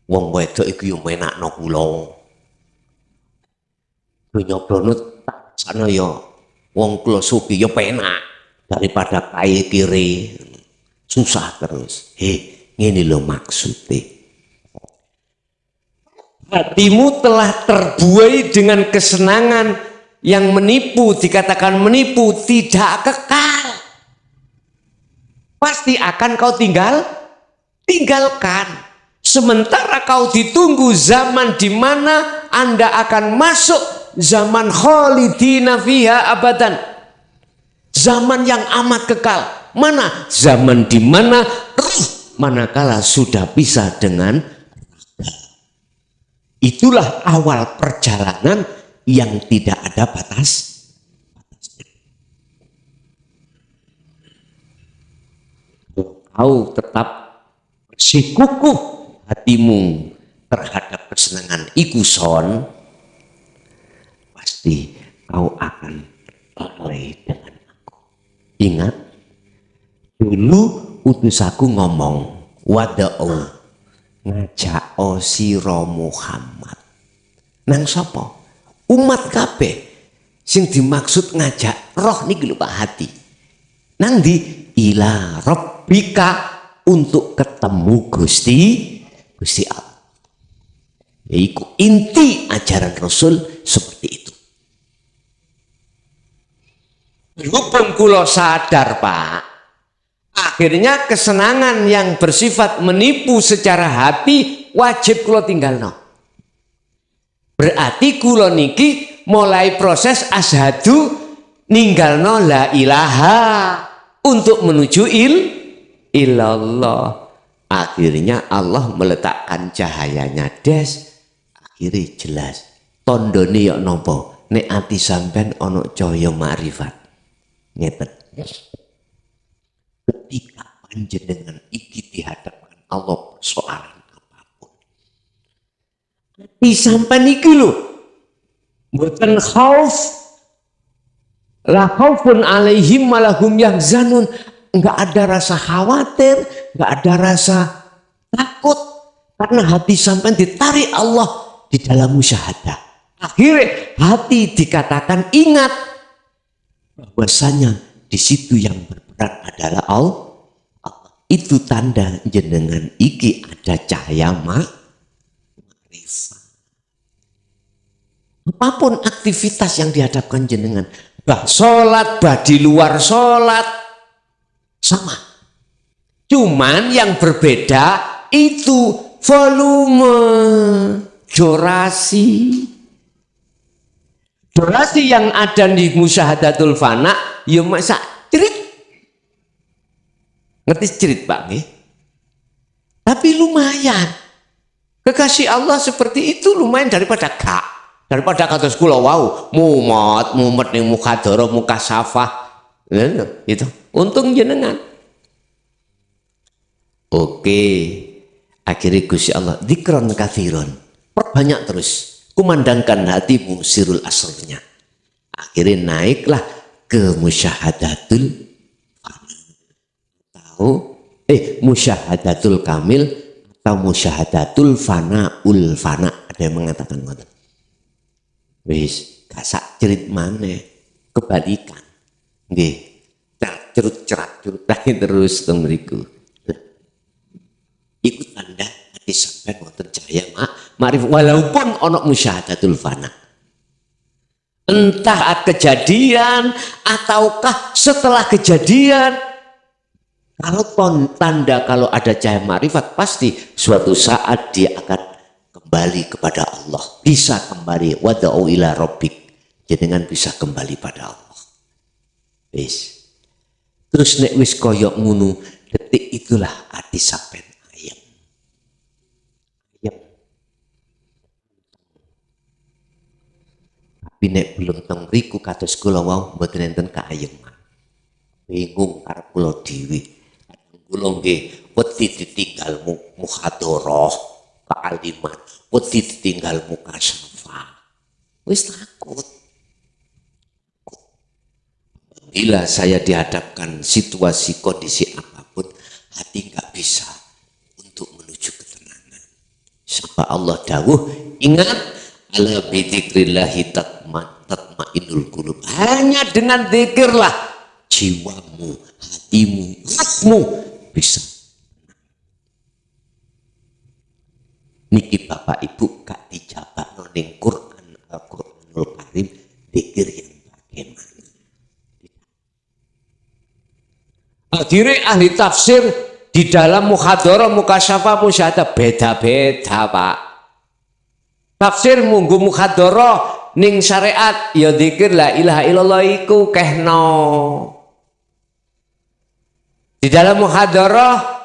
wong wedok iku yo menakno kula. Nyobrono tak sana yo wong kula sugih yo penak daripada kaya kiri. Susah terus. Ngene lho maksudnya. Hatimu telah terbuai dengan kesenangan yang menipu, dikatakan menipu, tidak kekal. Pasti akan kau tinggalkan. Sementara kau ditunggu zaman di mana Anda akan masuk zaman khalidina fiha abadan. Zaman yang amat kekal. Mana? Zaman di mana ruh manakala sudah pisah dengan itulah awal perjalanan yang tidak ada batasnya. Kau tetap bersikukuh hatimu terhadap kesenangan ikuson, pasti kau akan lalai dengan aku. Ingat, dulu utusaku ngomong, wada'u ngajak sira Muhammad. Nang sapa? Umat kabeh sing dimaksud ngajak roh niki lho Pak hati. Nang di ila rabbika untuk ketemu Gusti Allah. Yaitu inti ajaran Rasul seperti itu. Berhubung kula sadar Pak, akhirnya kesenangan yang bersifat menipu secara hati wajib kula tinggalno. Berarti kula niki mulai proses asyhadu ninggalno la ilaha untuk menuju ilallah. Akhirnya Allah meletakkan cahayanya des. Akhirnya jelas. Tondone yok nopo. Nek ati sampean ono cahaya makrifat. Ngeten. Ketika panjenengan iki dihadapkan Allah persoalan apapun. Ati sampean iki lho. Mboten khauf. La khaufun alaihim malahum yahzanun. Enggak ada rasa khawatir, enggak ada rasa takut karena hati sampai ditarik Allah di dalam musyahadah. Akhirnya hati dikatakan ingat bahwasanya di situ yang berperan adalah Allah. Itu tanda jenengan iki ada cahaya Apapun aktivitas yang dihadapkan jenengan, bah sholat, bah di luar sholat, sama. Cuman yang berbeda itu volume, durasi. Durasi yang ada di musyahadatul fana, ya masa cerit. Ngerti cerit Pak? Nih? Tapi lumayan. Kekasih Allah seperti itu lumayan daripada gak. Daripada kata sekolah wow, mumet nih mukadoro, mukasafah. Itu. Untung jenengan. Oke. Akhirnya Gusti Allah dzikron kathiron. Perbanyak terus. Kumandangkan hatimu sirul asrnya. Akhirnya naiklah ke musyahadatul atau musyahadatul kamil atau musyahadatul fanaul fana. Ada yang mengatakan ngoten. Wis kasak cerit maneh kebalikan. Nggih. Cerut terus teng mriku. Iku tanda hati sampai ngoten cahaya ma'rif walaupun ono musyahadatul fana. Entah kejadian ataukah setelah kejadian. Kalau tanda kalau ada cahaya ma'rifat pasti suatu saat dia akan kembali kepada Allah, bisa kembali wada'u ila rabbik, jenengan bisa kembali pada Allah. Wis. Terus nek wis koyok ngunu, detik itulah hati sampean ayem. Tapi nek belum teng mriku kados kula wau mboten enten kaayeman. Bingung karep kula dhewe. Kula nggih wedi ditinggal muhadharah, kealiman. Wedi ditinggal muka syafa. Wis takut. Bila saya dihadapkan situasi kondisi apapun, hati nggak bisa untuk menuju ketenangan. Sebab Allah dawuh, ingat ala bidzikrillahi tatma'innul qulub. Hanya dengan zikirlah jiwamu, hatimu, rohmu bisa. Niki Bapak Ibu kak dijabak noning Quran Al-Quranul Karim dzikir yang bagaimana? Akhirnya ahli tafsir di dalam muhadharah mukasyafah musyahadah beda-beda Pak. Tafsir munggu muhadharah ning syariat ya dzikir la ilaha illallah iku kehno. Di dalam muhadharah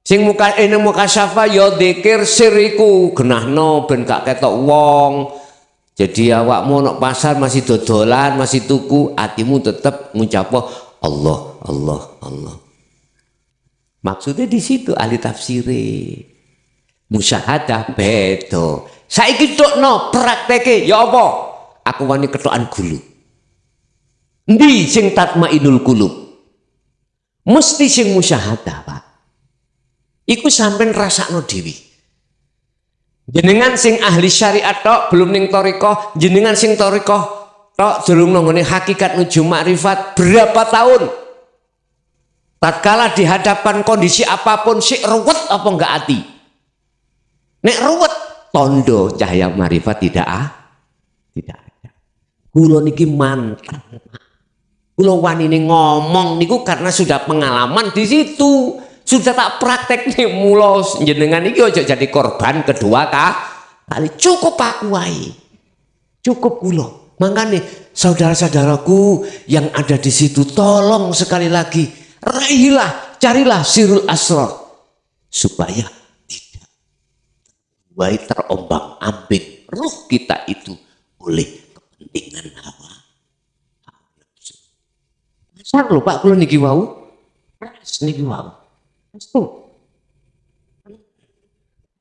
sing mukasyafah ya dzikir siriku genahno ben gak ketok wong. Jadi awakmu nek pasar masih dodolan, masih tuku, atimu tetep ngucap Allah, Allah, Allah. Maksudnya di situ ahli tafsire. Musyahadah beda. Saiki tokno prakteke ya apa? Aku wani ketokan gulu. Endi sing tatmainul qulub? Mesti sing musyahadah, Pak. Iku sampean rasakno dhewe. Jenengan sing ahli syariat tok belum ning thariqah, jenengan sing thariqah tok durung nang hakikat nuju makrifat berapa tahun? Tatkala di hadapan kondisi apapun sik ruwet apa enggak hati? Nek ruwet tondo cahaya makrifat tidak ada. Kula niki mantap. Kula wani ngomong niku karena sudah pengalaman di situ. Sudah tak praktek nih mulos jenengan iki ojo jadi korban kedua kali cukup aku wae. Cukup kula. Makanya saudara-saudaraku yang ada di situ tolong sekali lagi raihlah, carilah sirul asrar supaya tidak terombang-ambing ruh kita itu oleh kepentingan hawa nafsu. Masar lho Pak kula niki wau. Niki wau.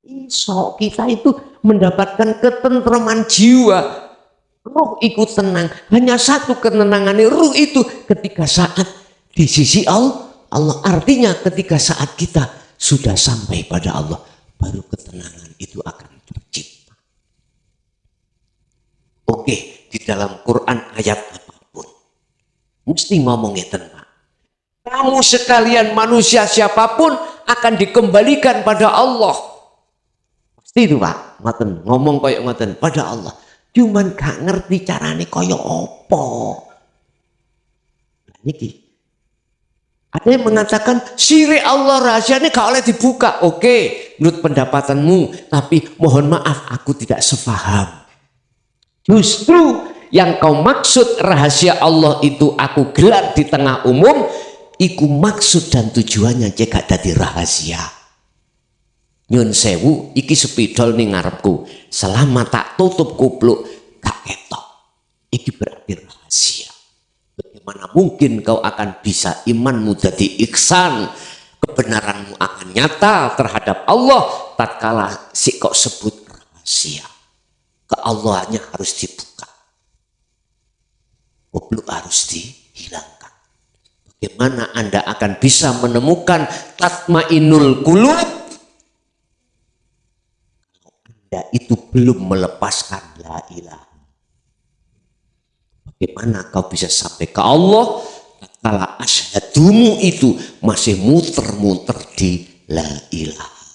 Iso kita itu mendapatkan ketentraman jiwa, roh ikut tenang. Hanya satu ketenangan ruh itu ketika saat di sisi Allah. Artinya ketika saat kita sudah sampai pada Allah, baru ketenangan itu akan tercipta. Oke, di dalam Quran ayat apapun mesti ngomongnya tenang. Kamu sekalian manusia siapapun akan dikembalikan pada Allah. Itu Pak, ngoten ngomong koyo ngoten pada Allah. Cuman gak ngerti carane koyo apa. Nah, niki. Ada yang mengatakan siri Allah rahasianya gak oleh dibuka. Oke, menurut pendapatanmu, tapi mohon maaf aku tidak sepaham. Justru yang kau maksud rahasia Allah itu aku gelar di tengah umum, iku maksud dan tujuannya cek gak dadi rahasia. Nyun sewu iki spidol ning ngarepku, selama tak tutup kupluk gak ketok, iki berarti rahasia. Bagaimana mungkin kau akan bisa imanmu jadi ihsan, kebenaranmu akan nyata terhadap Allah tatkala si kau sebut rahasia. Keallahannya harus dibuka, kupluk harus dihilangkan. Bagaimana Anda akan bisa menemukan tatmainul qulub itu belum melepaskan la ilaha. Bagaimana kau bisa sampai ke Allah tatkala asyhadumu itu masih muter-muter di la ilaha.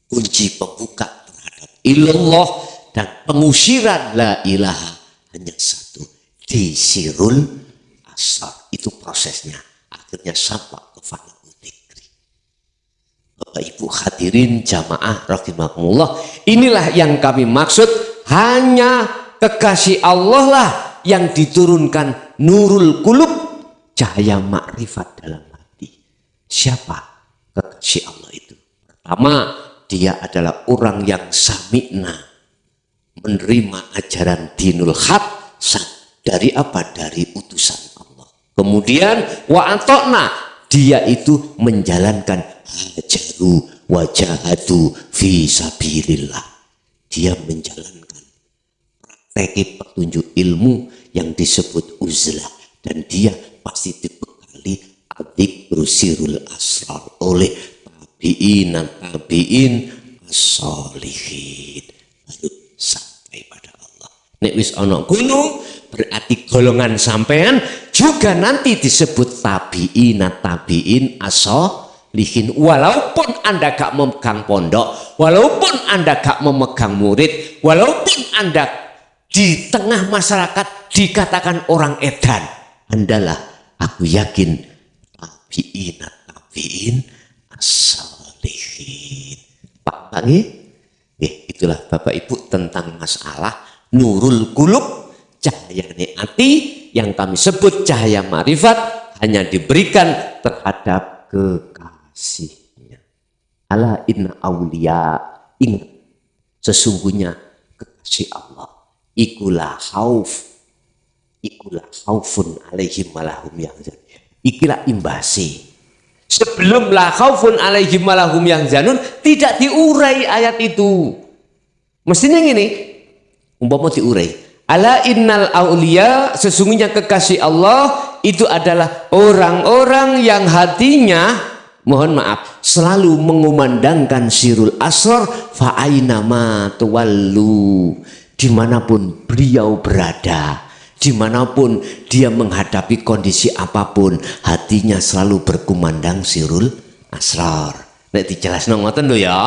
Kunci pembuka terhadap ilallah dan pengusiran la ilaha hanya satu, di sirul asrar. Itu prosesnya, akhirnya sampai ke fanaul dzikri. Bapak Ibu hadirin jamaah rahimakumullah, inilah yang kami maksud, hanya kekasih Allah lah yang diturunkan nurul qulub, cahaya makrifat dalam hati. Siapa kekasih Allah itu? Pertama, dia adalah orang yang sami'na, menerima ajaran dinul haq dari apa? Dari utusan Allah. Kemudian wa atokna, dia itu menjalankan hajaru wajahadu fi sabilillah. Dia menjalankan praktek petunjuk ilmu yang disebut uzlah, dan dia pasti dibekali adzikru sirul asrar oleh tabi'in as-solihin, baru sampai pada Allah. Nek wis ana gunung berarti golongan sampean juga nanti disebut tabi'in as-solihin. Walaupun Anda gak memegang pondok, walaupun Anda gak memegang murid, walaupun Anda di tengah masyarakat dikatakan orang edan, Andalah aku yakin tabi'in as-solihin. Pak itulah Bapak Ibu tentang masalah nurul qulub, cahayane ati yang kami sebut cahaya marifat, hanya diberikan terhadap kekasihnya. Ala inna awliya, ingat sesungguhnya kekasih Allah ikulah khaufun alaihim walahum yahzanun. Ikilah imbasi. Sebelum la khaufun alaihim walahum yahzanun tidak diurai ayat itu. Mestinya gini, umpama diurai. Ala innal auliya, sesungguhnya kekasih Allah itu adalah orang-orang yang hatinya, mohon maaf, selalu mengumandangkan sirul asrar fa ainama tuwallu, dimanapun beliau berada, dimanapun dia menghadapi kondisi apapun, hatinya selalu berkumandang sirul asrar. Nek dijelasno ngoten lho ya.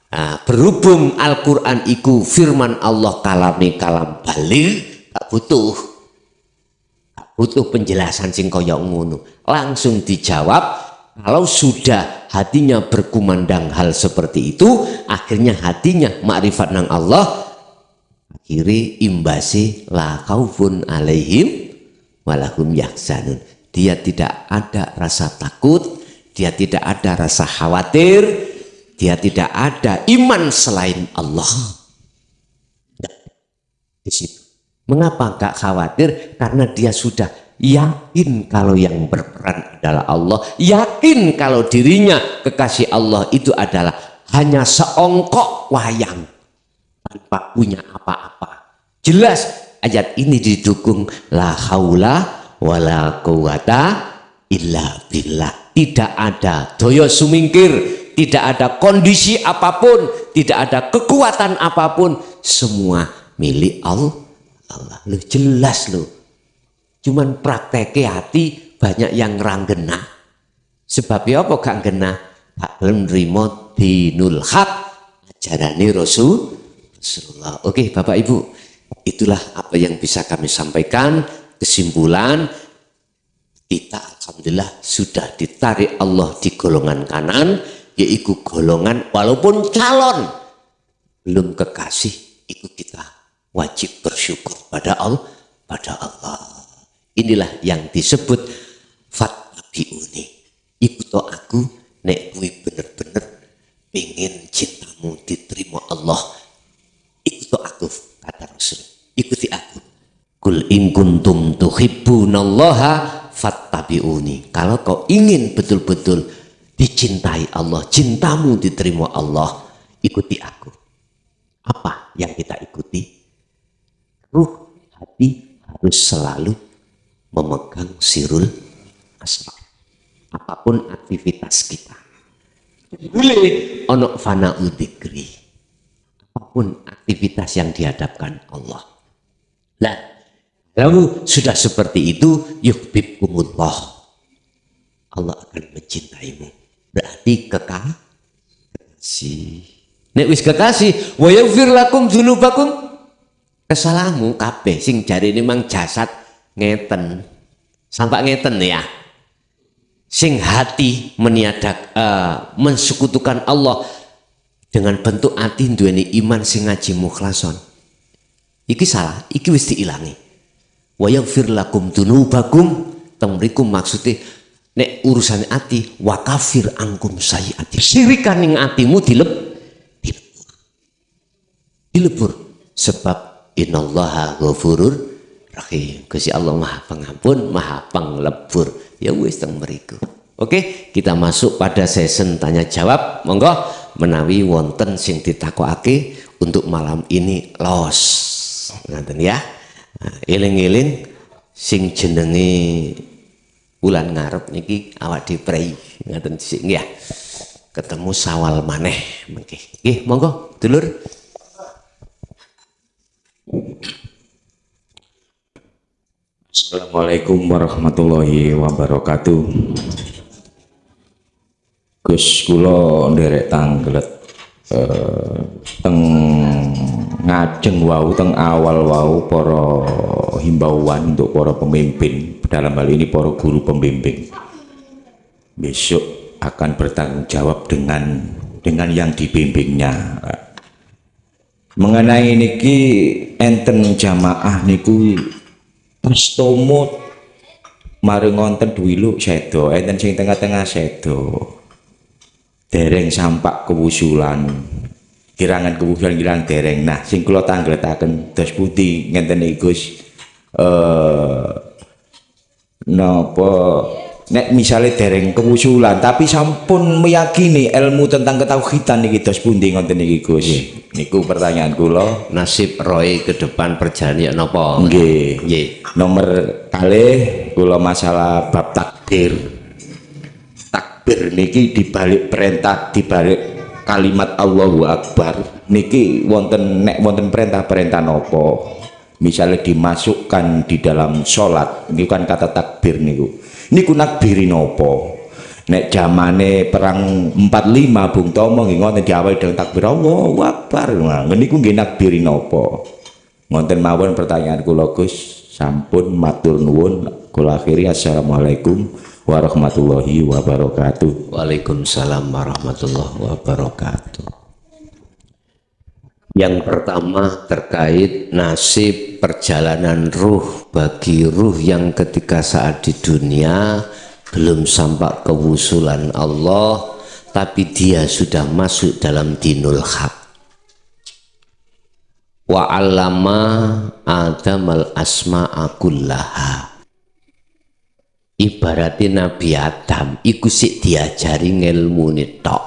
Nah, berhubung Al-Quran iku firman Allah kalami kalam baligh, gak butuh penjelasan sing kaya ngono, langsung dijawab. Kalau sudah hatinya berkumandang hal seperti itu, akhirnya hatinya makrifat nang Allah, akhirnya imbasi la khaufun alaihim walahum yahzanun. Dia tidak ada rasa takut, dia tidak ada rasa khawatir, dia tidak ada iman selain Allah. Di situ. Mengapa gak khawatir? Karena dia sudah yakin kalau yang berperan adalah Allah, yakin kalau dirinya kekasih Allah itu adalah hanya seongkok wayang tanpa punya apa-apa. Jelas ayat ini didukung la haula wala quwata illa billah. Tidak ada doyo sumingkir, tidak ada kondisi apapun, tidak ada kekuatan apapun, semua milik Allah. Lu jelas lu. Cuman prakteknya hati banyak yang ranggena. Sebabnya apa gak gena? Gak belum nerima dinul haq, ajarane Rasulullah. Oke, Bapak Ibu, itulah apa yang bisa kami sampaikan. Kesimpulan, kita alhamdulillah sudah ditarik Allah di golongan kanan, yaitu golongan walaupun calon belum kekasih, itu kita wajib bersyukur pada Allah. Inilah yang disebut fattabi'uni. Ikuto aku nek kuwi bener-bener pengen cintamu diterima Allah. Ikuto aku, kata Rasul. Ikuti aku. Kul in kuntum tuhibbunallaha fattabi'uni. Kalau kau ingin betul-betul dicintai Allah, cintamu diterima Allah, ikuti aku. Apa yang kita ikuti? Ruh hati harus selalu memegang sirul asrar. Apapun aktivitas kita, boleh onok fana udzikri. Apapun aktivitas yang dihadapkan Allah. Nah, kalau sudah seperti itu, yuhibbukumullah. Allah akan mencintaimu. Berarti kekasih. Nek wis kekasih, wa yaghfir lakum dzunubakum. Kesalahanmu kabeh sing jarine mang jasad ngeten. Sampai ngeten ya. Sing hati mensekutukan Allah dengan bentuk hati duweni iman sing ngaji mukhlason. Iki salah, iki wis diilangi. Wa yaghfir lakum dzunubakum, temriku maksude nek urusan ati wa kafir angkum sayiati. Sirikan ning atimu dilebur sebab innallaha ghafurur rahim. Gusti Allah Maha Pengampun, Maha Penglebur. Ya wis teng mriku. Oke, kita masuk pada session tanya jawab. Monggo menawi wonten sing ditakokake untuk malam ini los. Ngoten ya. Nah, eling-eling sing jenenge bulan ngarep niki awak diprei. Ngoten sik ya. Ketemu Sawal maneh mengki. Nggih, monggo dulur. Assalamualaikum warahmatullahi wabarakatuh. Gus kula nderek tanglet teng ngajeng wau teng awal wau para himbauan untuk para pemimpin, dalam hal ini para guru pembimbing. Besok akan bertanggung jawab dengan yang dibimbingnya. Mengenai niki enten jamaah niku Prastomo mari ngonten duwilu sedo, enten sing tengah-tengah sedo. Dereng sampak kewusulan. Kirangan kewusulan kirang dereng. Nah, sing kula tangletaken dos putih ngenten iki Gus. Napa nek misale dereng kewusulan tapi sampun meyakini ilmu tentang ketauhidan niki dos pundi ngoten iki Gus. Niku pertanyaan kula. Nasib Roy ke depan perjalanan napa? Nggih. Nggih. Nomor kalih kula masalah bab takbir. Takbir niki dibalik perintah, dibalik kalimat Allahu Akbar niki wonten perintah napa? Misalnya dimasukkan di dalam sholat, ini kan kata takbir niku. Niku nakbiri napa? Nek zamane perang 45 Bung Tomo nggih ngoten diawali dengan takbir Allahu Akbar. Nah, niku nggih nakbiri napa? Ngoten mawon pertanyaan kula Gus. Sampun matur nuwun, kula akhiri. Assalamualaikum warahmatullahi wabarakatuh. Waalaikumsalam warahmatullahi wabarakatuh. Yang pertama terkait nasib perjalanan ruh bagi ruh yang ketika saat di dunia belum sampai kewusulan Allah, tapi dia sudah masuk dalam dinul haq. Wa 'allama Adamal asma'a kullaha. Ibaratnya Nabi Adam iku sik diajari ngilmune tok.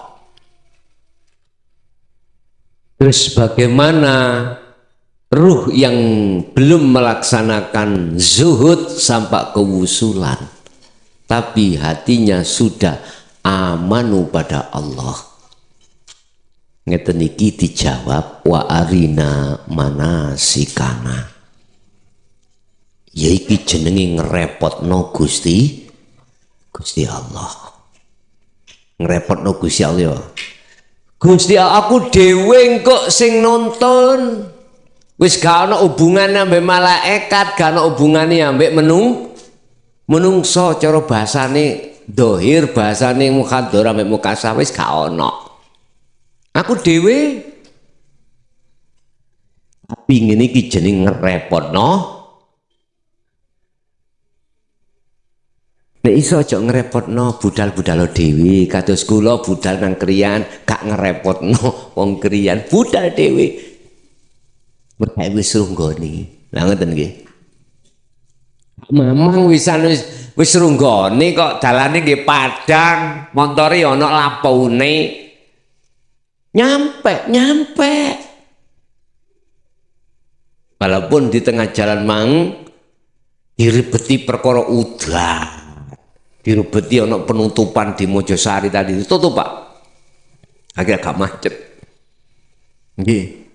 Terus bagaimana ruh yang belum melaksanakan zuhud sampai kewusulan, tapi hatinya sudah amanu pada Allah. Ngeten iki dijawab wa arina manasikana. Ya iki jenenge ngrepotno Gusti Allah. Ngrepotno Gusti Allah. Gusti aku dhewe kok sing nonton. Wis gak ana hubungane ambek malaikat, gak ana hubungane ambek menungso cara bahasane dohir, bahasane mukhadhar ambek mukasah wis gak ana. Aku dhewe tapi ngene iki jeneng ngerepotno. Nek iso aja ngrepotno budal-budal dhewe, kados kula budal nang kriyan gak ngrepotno wong kriyan, budal dhewe. Mereka wis runggone. Lah ngoten nggih. Mamang wis runggone kok dalane nggih padang, montore ana lampune. Nyampe. Walaupun di tengah jalan mang diribeti perkara udan. Dirubeti ana penutupan di Mojosari tadi ditutup Pak. Agak macet. Nggih.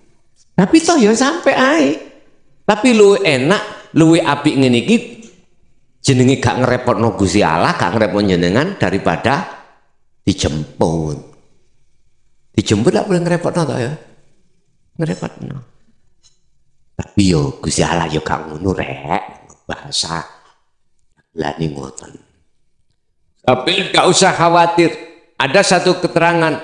Tapi toh ya sampai ae. Tapi luwih enak, luwih apik ngene iki jenenge gak ngerepotno Gusti Allah, gak ngerepot jenengan daripada dijemput. Dijemput gak boleh ngerepotno toh ya. Ngerepotno. Tapi yo Gusti Allah yo gak ngono rek. Bahasa lani ngoten. Tapi gak usah khawatir. Ada satu keterangan,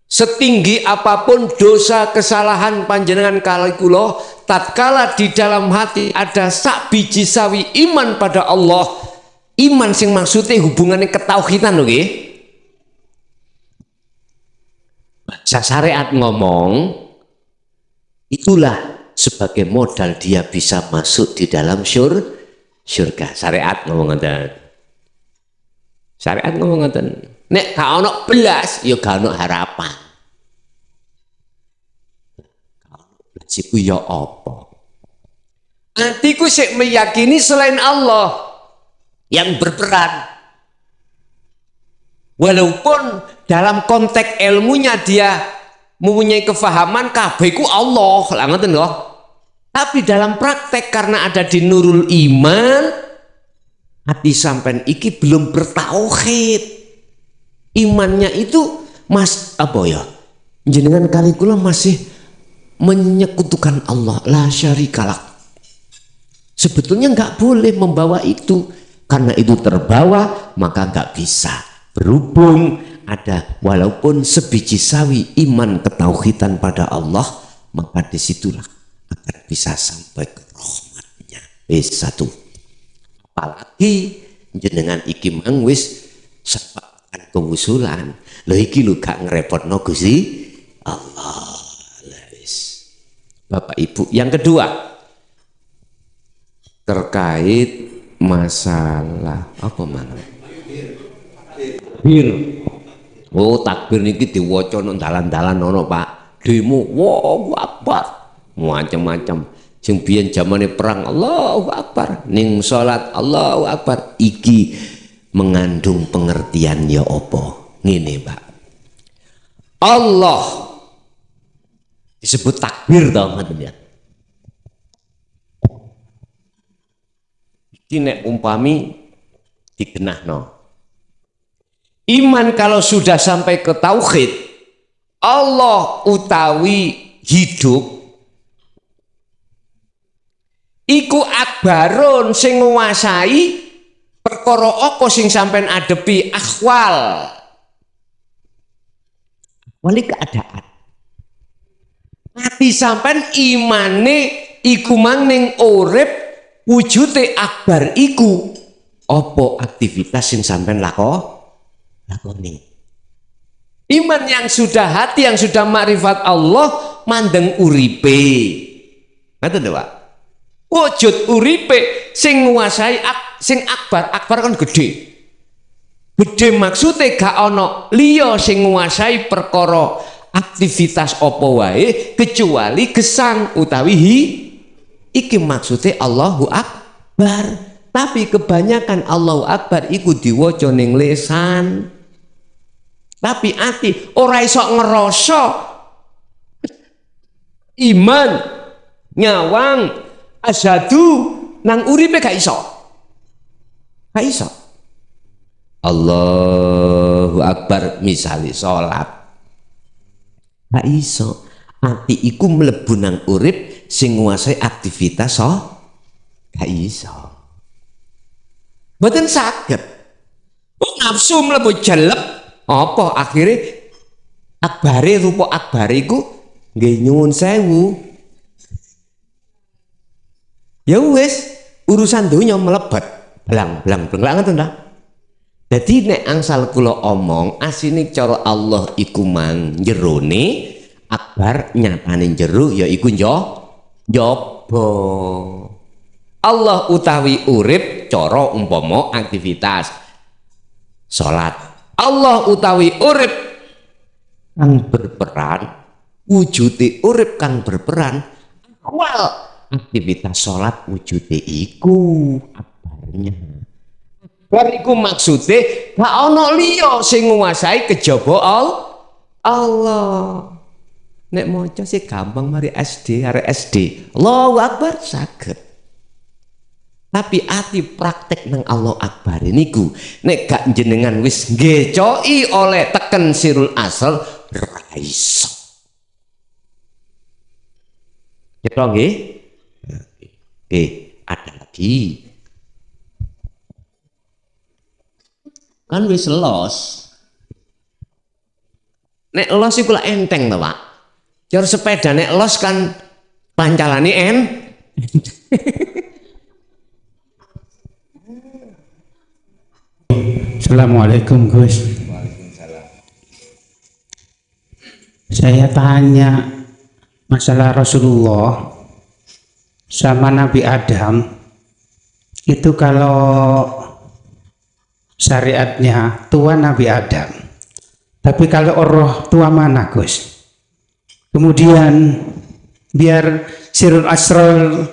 setinggi apapun dosa kesalahan panjenengan kali kula, tatkala di dalam hati ada sak biji sawi iman pada Allah, iman sing maksudnya hubungannya ketauhidan lho nggih. Bahasa syariat ngomong, itulah sebagai modal dia bisa masuk di dalam surga. Syariat ngomong ngoten. Syariat ngomong ngoten. Nek gak ono belas, ya gak ono harapan. Gak ono belas iku ya apa? Atiku sik meyakini selain Allah yang berperan. Walaupun dalam konteks ilmunya dia mempunyai kefahaman kabeh iku Allah, lah ngoten lho. Tapi dalam praktek karena ada di nurul iman, hati sampean iki belum bertauhid. Imannya itu jenengan kali kula masih menyekutukan Allah, la syarikalah. Sebetulnya nggak boleh membawa itu, karena itu terbawa maka nggak bisa. Berhubung ada walaupun sebiji sawi iman ketauhidan pada Allah, maka disitulah akan bisa sampai ke rahmatnya. Satu. Apalagi jenengan iki mang wis sepakan kewusulan. Lho iki lho gak ngerepotno Gusti Allah. Wis. Bapak Ibu, yang kedua terkait masalah apa mang? Takbir. Oh, takbir niki diwaca nang dalan-dalan ono Pak. Demo, Allahu Akbar. Macam-macam. Sing biyen zamane perang Allahu Akbar, ning salat Allahu Akbar, iki mengandung pengertian ya apa? Ngene, Pak. Allah disebut takbir to ngoten ya. Iki nek umpami digenahno. Iman kalau sudah sampai ke tauhid, Allah utawi hidup iku akbarun sing nguasai perkara apa sing sampean adepi, akhwal. Wali keadaan. Ati sampean imane iku mang ning urip wujude akbar iku apa aktivitas sing sampean lakoni. Iman yang sudah hati, yang sudah makrifat Allah mandeng uripe. Ngoten lho, Pak. Wujud uripe sing nguasai sing akbar kan gede maksudnya gak ono liya sing nguasai perkara aktivitas apa wae kecuali gesang utawi iki maksudnya Allahu Akbar. Tapi kebanyakan Allahu Akbar iku diwaca ning lisan, tapi ati ora iso ngerasa iman nyawang asyhadu nang uripe gak iso. Allahu Akbar misali salat. Gak iso. Ati iku mlebu nang urip sing nguasai aktivitas gak iso. Mboten saged. Nafsu mlebu jelek apa akhirnya akbare rupa akbare iku nggih nyuwun sewu. Ya wis urusan donya mlebet blang ngoten ta. Dadi nek angsal kula omong asine cara Allah iku mang jerone akbar nyatane jero ya iku njaba. Allah utawi urip cara umpama aktivitas salat. Allah utawi urip kang berperan wujude urip kang berperan awal aktivitas salat wujude iku akbarnya. Bariku maksude gak ana liya sing nguasai kejaba Allah. Nek maca sih gampang mari SD, arek SD. Allahu Akbar saged. Tapi ati praktek nang Allah Akbar niku nek gak jenengan wis ngecoki oleh teken sirul asal ra iso. Cetok nggih? Oke, ada lagi. Kan wis los. Nek los iku lak enteng to, Pak. Jar sepeda nek los kan pancalane Assalamualaikum Gus. Waalaikumsalam. Saya tanya masalah Rasulullah sama Nabi Adam itu kalau syariatnya tua Nabi Adam, tapi kalau roh tua mana Gus? Kemudian biar sirul asrul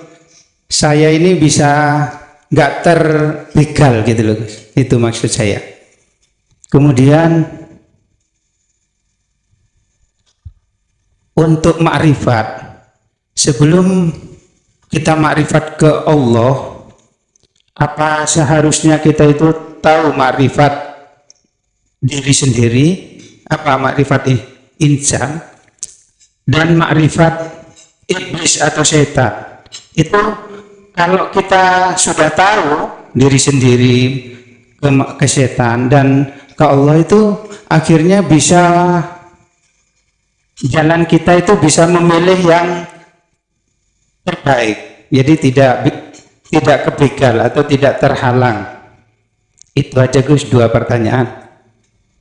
saya ini bisa nggak terbegal gitu loh Gus. Itu maksud saya. Kemudian untuk makrifat, sebelum kita makrifat ke Allah, apa seharusnya kita itu tahu makrifat diri sendiri, apa makrifat insan, dan makrifat iblis atau setan? Itu kalau kita sudah tahu diri sendiri ke setan dan ke Allah, itu akhirnya bisa jalan kita itu bisa memilih yang terbaik, jadi tidak kebegal atau tidak terhalang. Itu aja Gus, 2 pertanyaan.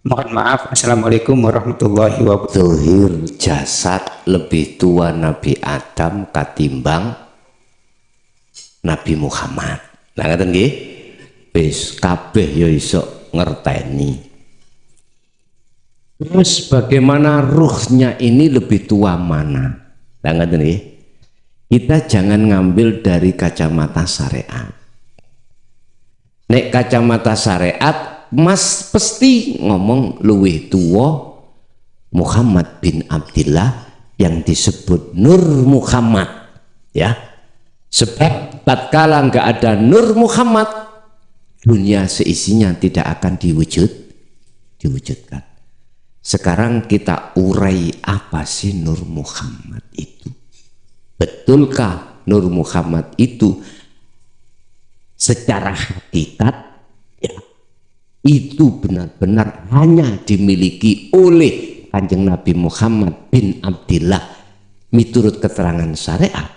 Mohon maaf. Assalamualaikum warahmatullahi wabarakatuh. Zuhir jasad lebih tua Nabi Adam katimbang Nabi Muhammad. Nah ngaten nggih. Wis kabeh ya iso ngerteni. Terus bagaimana ruhnya ini lebih tua mana? Nah ngaten nggih. Kita jangan ngambil dari kacamata syariat. Nek kacamata syariat Mas pasti ngomong luwih tua Muhammad bin Abdillah yang disebut Nur Muhammad, ya. Sebab tatkala nggak ada Nur Muhammad, dunia seisinya tidak akan diwujudkan. Sekarang kita urai apa sih Nur Muhammad itu? Betulkah Nur Muhammad itu secara hakikat ya itu benar-benar hanya dimiliki oleh Kanjeng Nabi Muhammad bin Abdillah miturut keterangan syariat?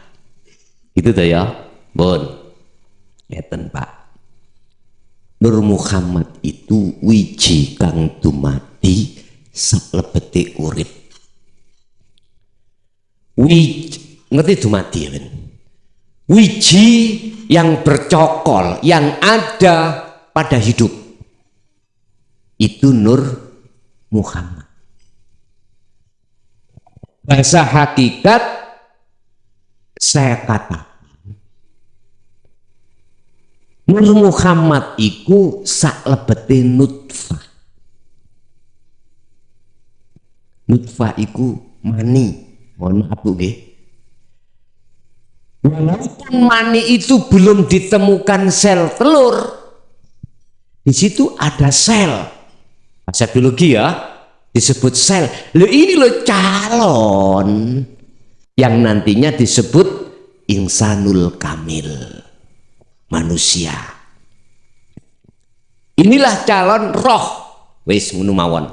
Itu tuh ya, Bon. Ngeten Pak. Nur Muhammad itu wiji kang dumadi saklebete urip. Wiji, ngerti dumadi ya, Ben? Wiji yang bercokol, yang ada pada hidup. Itu Nur Muhammad. Bahasa hakikat saya katakan Nur Muhammad iku saklebete nutfah. Nutfah iku mani. Mohon maaf Bu nggih. Walaupun mani itu belum ditemukan sel telur, di situ ada sel. Bahasa biologi ya, disebut sel. Ini loh calon yang nantinya disebut insanul kamil, manusia. Inilah calon roh. Wis ngono mawon.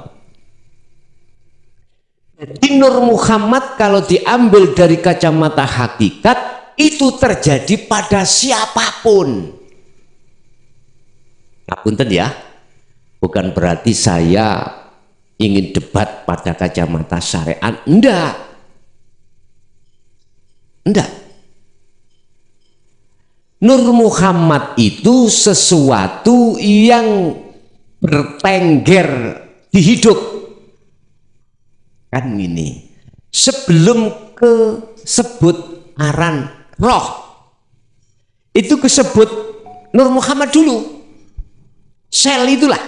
Jadi Nur Muhammad kalau diambil dari kacamata hakikat itu terjadi pada siapapun. Ngapunten ya, bukan berarti saya ingin debat pada kacamata syariat, enggak. Nur Muhammad itu sesuatu yang bertengger di hidup. Kan ini sebelum kesebut aran roh itu kesebut Nur Muhammad dulu, sel itulah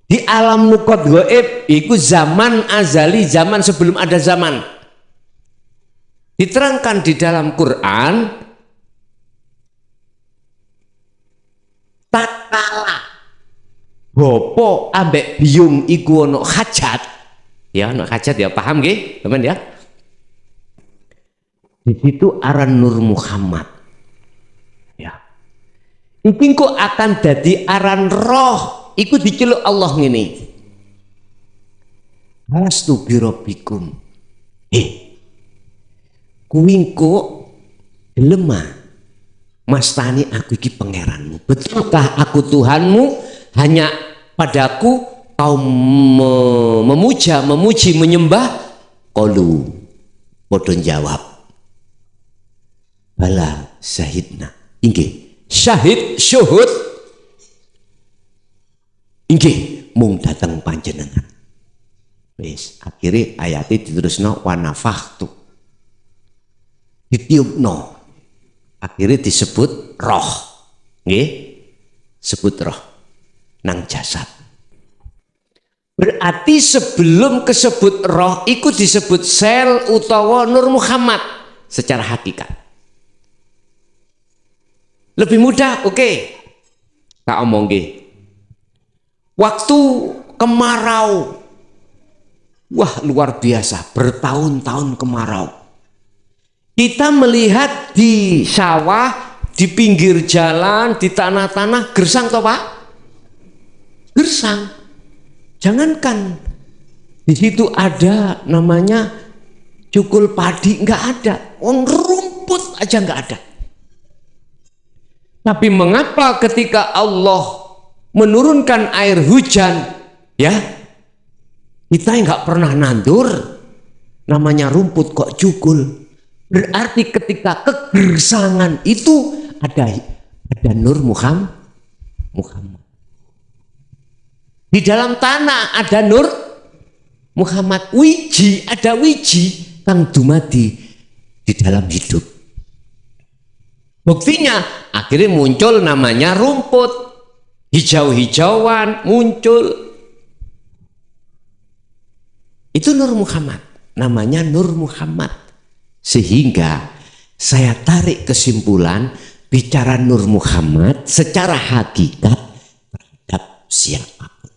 di alam nukot goib itu zaman azali, zaman sebelum ada zaman. Diterangkan di dalam Quran, tatkala bopo ambek biung iku ono hajat, ya ono hajat ya, paham nggih teman ya? Di situ aran Nur Muhammad. Ya. Iki kok akan jadi aran roh, iku diceluk Allah ngene. Alastu birabbikum. Kuwi kok gelem mastani aku iki pangeranmu. Betulkah aku Tuhanmu? Hanya padaku kau memuja, memuji, menyembah? Qalu padha jawab, bala syahidna. Inggih, syahid syuhud inggih mung dateng panjenengan. Wis akhire ayate diterusno wa nafakhtu, ditiupno, akhirnya disebut roh, nggih, sebut roh nang jasad. Berarti sebelum kesebut roh itu disebut sel utawa Nur Muhammad secara hakikat. Lebih mudah, oke. Tak omong nggih. Waktu kemarau, wah luar biasa, bertahun-tahun kemarau. Kita melihat di sawah, di pinggir jalan, di tanah-tanah gersang toh Pak? Gersang. Jangankan di situ ada namanya cukul padi, nggak ada. Rumput aja nggak ada. Tapi mengapa ketika Allah menurunkan air hujan, ya kita nggak pernah nandur, namanya rumput kok cukul. Berarti ketika kegersangan itu ada Nur Muhammad. Di dalam tanah ada Nur Muhammad. Wiji, ada wiji kang dumadi di dalam hidup. Buktinya akhirnya muncul namanya rumput, hijau-hijauan muncul. Itu Nur Muhammad, namanya Nur Muhammad. Sehingga saya tarik kesimpulan, bicara Nur Muhammad secara hakikat terhadap siapapun.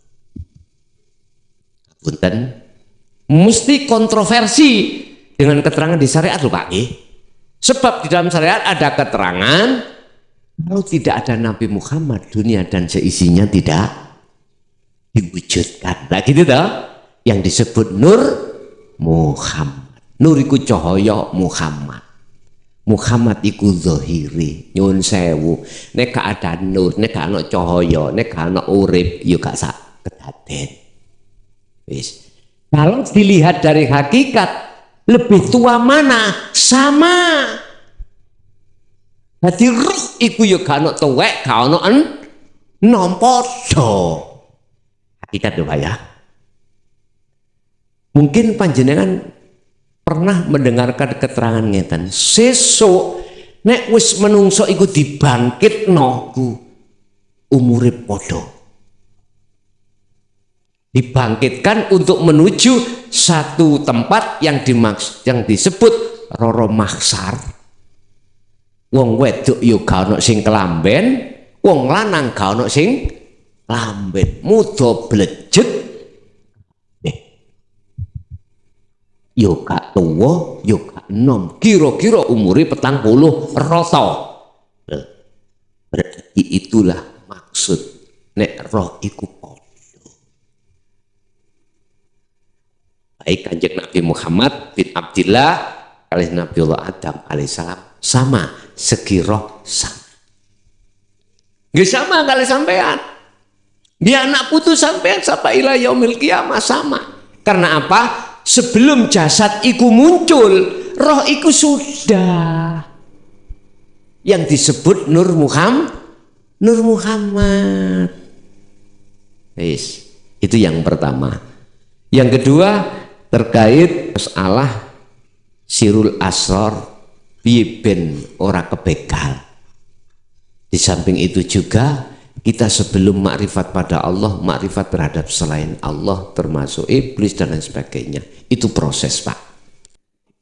Punten, mesti kontroversi dengan keterangan di syariat loh Pak. Sebab di dalam syariat ada keterangan kalau tidak ada Nabi Muhammad, dunia dan seisinya tidak diwujudkan. Nah gitu toh, yang disebut Nur Muhammad. Nur iku cahaya Muhammad. Muhammad iku zahiri, nyun sewu. Nek gak ada nur, nek gak ana cahaya, nek gak ana urip, yo gak sak kedaden. Wis. Kalau dilihat dari hakikat, lebih tua mana? Sama. Jadi ruh iku yo gak ana tuwek, gak ana enom padha. Hakikat lho Pak ya. Mungkin panjenengan pernah mendengarkan keterangan ngeten, sesuk nek wis menungso iku dibangkitno ku umure padha. Dibangkitkan untuk menuju satu tempat yang disebut Roro Mahsar. Wong wedok yo gak ono sing kelamben, wong lanang gak ono sing lamben muda blejet yo gak tuwa yo gak enom, kira-kira umure 40 rata. Berarti itulah maksud nek roh iku padha. Baik Kanjeng Nabi Muhammad bin Abdillah kalih Nabiullah Adam alaihissalam sama, segi roh sama. Nggih sama kali sampean. Dia anak putu sampean sampai ila yaumil qiyamah sama. Karena apa? Sebelum jasad iku muncul, roh iku sudah yang disebut Nur Muhammad. Itu yang pertama. Yang kedua terkait masalah sirul asrar piye ben ora kebegal. Di samping itu juga kita sebelum makrifat pada Allah, makrifat terhadap selain Allah termasuk iblis dan lain sebagainya. Itu proses, Pak.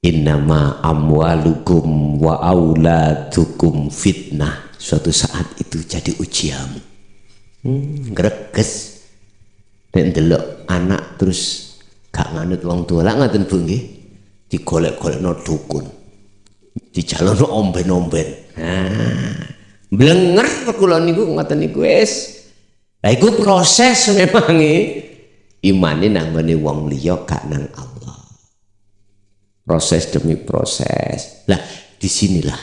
Innama amwalukum wa auladukum fitnah. Suatu saat itu jadi ujian. Greges. Nek ndelok anak terus gak nganut wong tua, lak ngaten Bu nggih. Digolek-golekno dukun. Dijalukno omben-omben. Blenger kula niku ngoten niku wis. Lah iku proses memang imane nang ngene wong liya gak nang Allah. Proses demi proses. Lah disinilah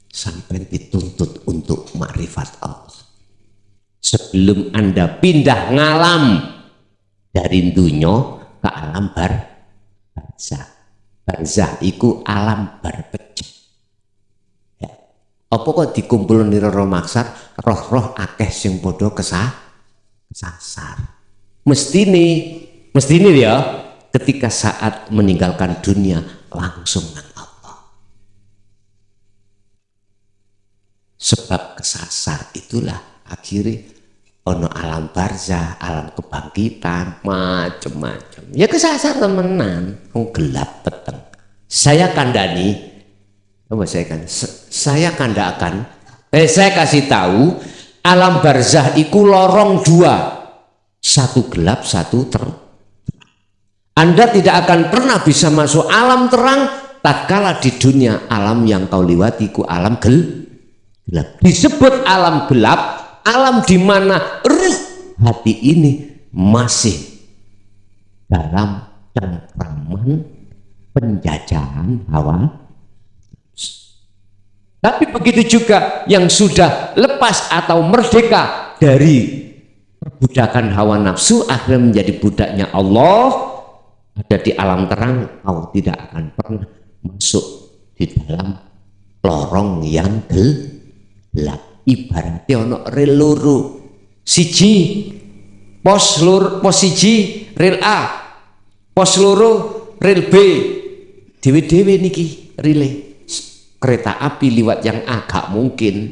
sampai dituntut untuk makrifat Allah. Sebelum Anda pindah ngalam dari dunya ke alam barzah. Barzah iku alam barpecah. Apa kok dikumpul nira maksar roh-roh akeh sing padha kesasar. Mestine ya ketika saat meninggalkan dunia langsung nang Allah. Sebab kesasar itulah akhirnya ono alam barzah, alam kebangkitan, macam-macam. Ya kesasar temenan, gelap peteng. Saya kandani saya kandakan, saya kasih tahu alam barzah iku lorong dua, satu gelap satu terang. Anda tidak akan pernah bisa masuk alam terang tatkala di dunia alam yang kau lewati iku alam gelap. Disebut alam gelap, alam di mana ruh hati ini masih dalam cengkraman penjajahan hawa. Tapi begitu juga yang sudah lepas atau merdeka dari perbudakan hawa nafsu akhirnya menjadi budaknya Allah, ada di alam terang, kau tidak akan pernah masuk di dalam lorong yang gelap. Ibaratnya ono rel loro, siji pos siji rel A, pos loro rel B, dewe-dewe niki relay. Kereta api liwat yang A gak mungkin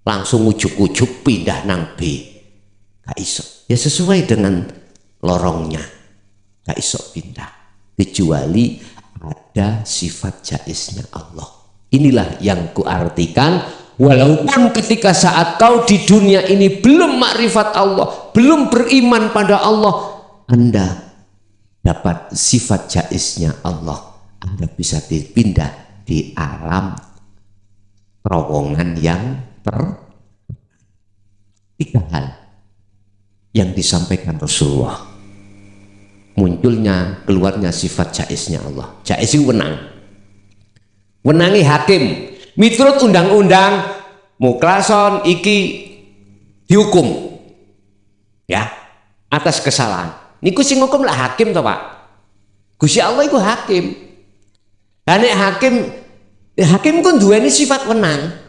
langsung ujuk-ujuk pindah nang B, gak iso. Ya sesuai dengan lorongnya, gak iso pindah kecuali ada sifat jaiznya Allah. Inilah yang kuartikan, walaupun ketika saat kau di dunia ini belum makrifat Allah, belum beriman pada Allah, Anda dapat sifat jaiznya Allah, Anda bisa dipindah di alam terowongan yang tiga hal yang disampaikan Rasulullah. Munculnya, keluarnya sifat jaiznya Allah. Jaiz itu wenangi hakim miturut undang-undang muklason iki dihukum ya atas kesalahan. Niku sing hukum lah hakim toh Pak. Gusti Allah iku hakim. Lah nek hakim ku duweni sifat wenang,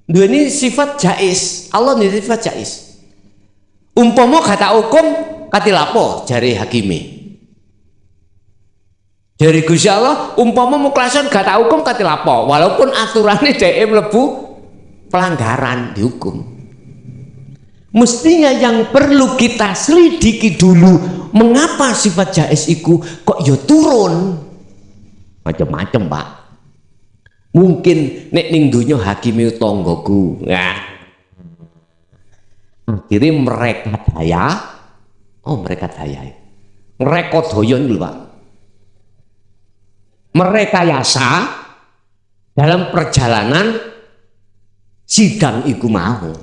duweni sifat jaiz. Allah duweni sifat jaiz. Umpama kata hukum katilapo jari hakimi. Dari Gusti Allah umpama muklason kata hukum katilapo, walaupun aturannya dhek mlebu pelanggaran dihukum. Mestinya yang perlu kita selidiki dulu, mengapa sifat jaiz iku kok ya turun? Macam-macam Pak. Mungkin nek ning donya hakime tanggaku. Nah. Akhirnya mereka daya, mereka doyon dulu Pak, mereka yasa dalam perjalanan sidang iku mau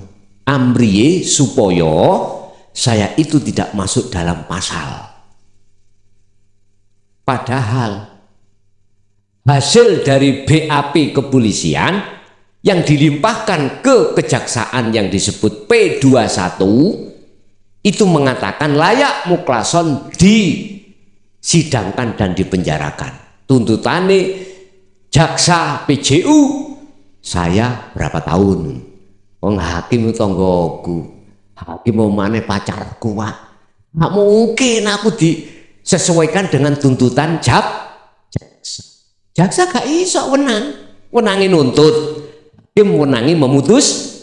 amriye supaya saya itu tidak masuk dalam pasal. Padahal hasil dari BAP kepolisian yang dilimpahkan ke kejaksaan yang disebut P21 itu mengatakan layak muklason disidangkan dan dipenjarakan. Tuntutannya jaksa PJU saya berapa tahun? Wong hakim tonggoku, hakim mau mana pacarku Pak? Nggak mungkin aku disesuaikan dengan tuntutan jaksa. Jaksa gak iso wenangi nuntut, hakim wenangi memutus,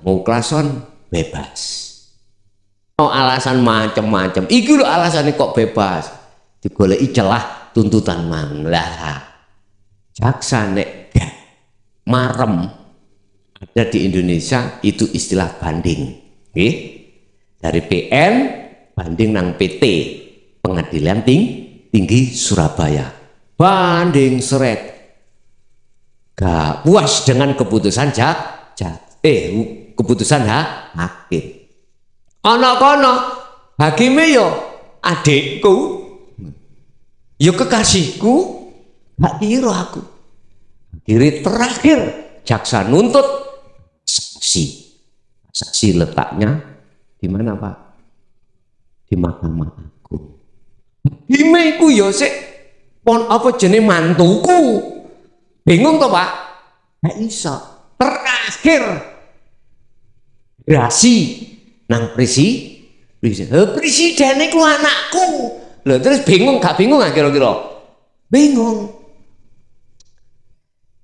muklason bebas. Oh alasan macam-macam. Iki lho alasannya kok bebas. Digoleki celah tuntutan mang. Lah jaksa nek marem ada di Indonesia itu istilah banding. Nggih. Dari PN banding nang PT Pengadilan Tinggi Surabaya. Banding seret. Gak puas dengan keputusan keputusan hakim. Ana kono hakime yo adikku, yo kekasihku, gak kira aku. Kiri terakhir jaksa nuntut saksi letaknya di mana Pak? Di Mahkamah Agung. Hakime iku yo sik pon apa jenenge mantuku. Bingung toh Pak? Gak iso. Terakhir grasi nang presiden itu anakku. Loh terus bingung gak bingung kira-kira? Bingung.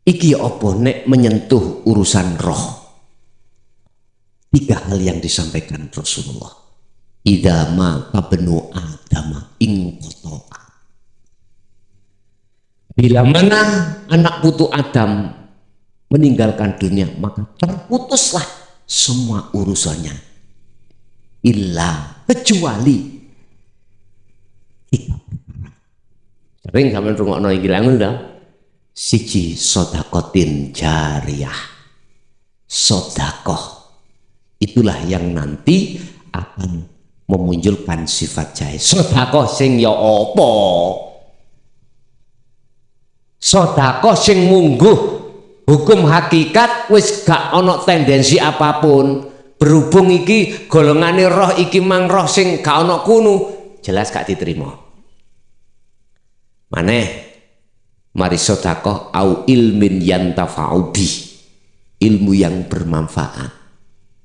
Iki apa nek menyentuh urusan roh? 3 hal yang disampaikan Rasulullah. Idza ma tabnu adama ing qata'a. Bila mana anak putu Adam meninggalkan dunia, maka terputuslah semua urusannya. Illa kecuali 3 perkara. Sering sampeyan rungokno iki langun ta? Siji sodakotin jariyah. Sodakoh itulah yang nanti akan memunculkan sifat jahe. Sodakoh sing ya apa? Sodakoh sing mungguh hukum hakikat wis gak ana tendensi apapun. Berhubung iki golongane roh iki mang roh sing gak ana kunu, jelas gak diterima. Maneh mari sedekah au ilmin yantafa'u bi, ilmu yang bermanfaat.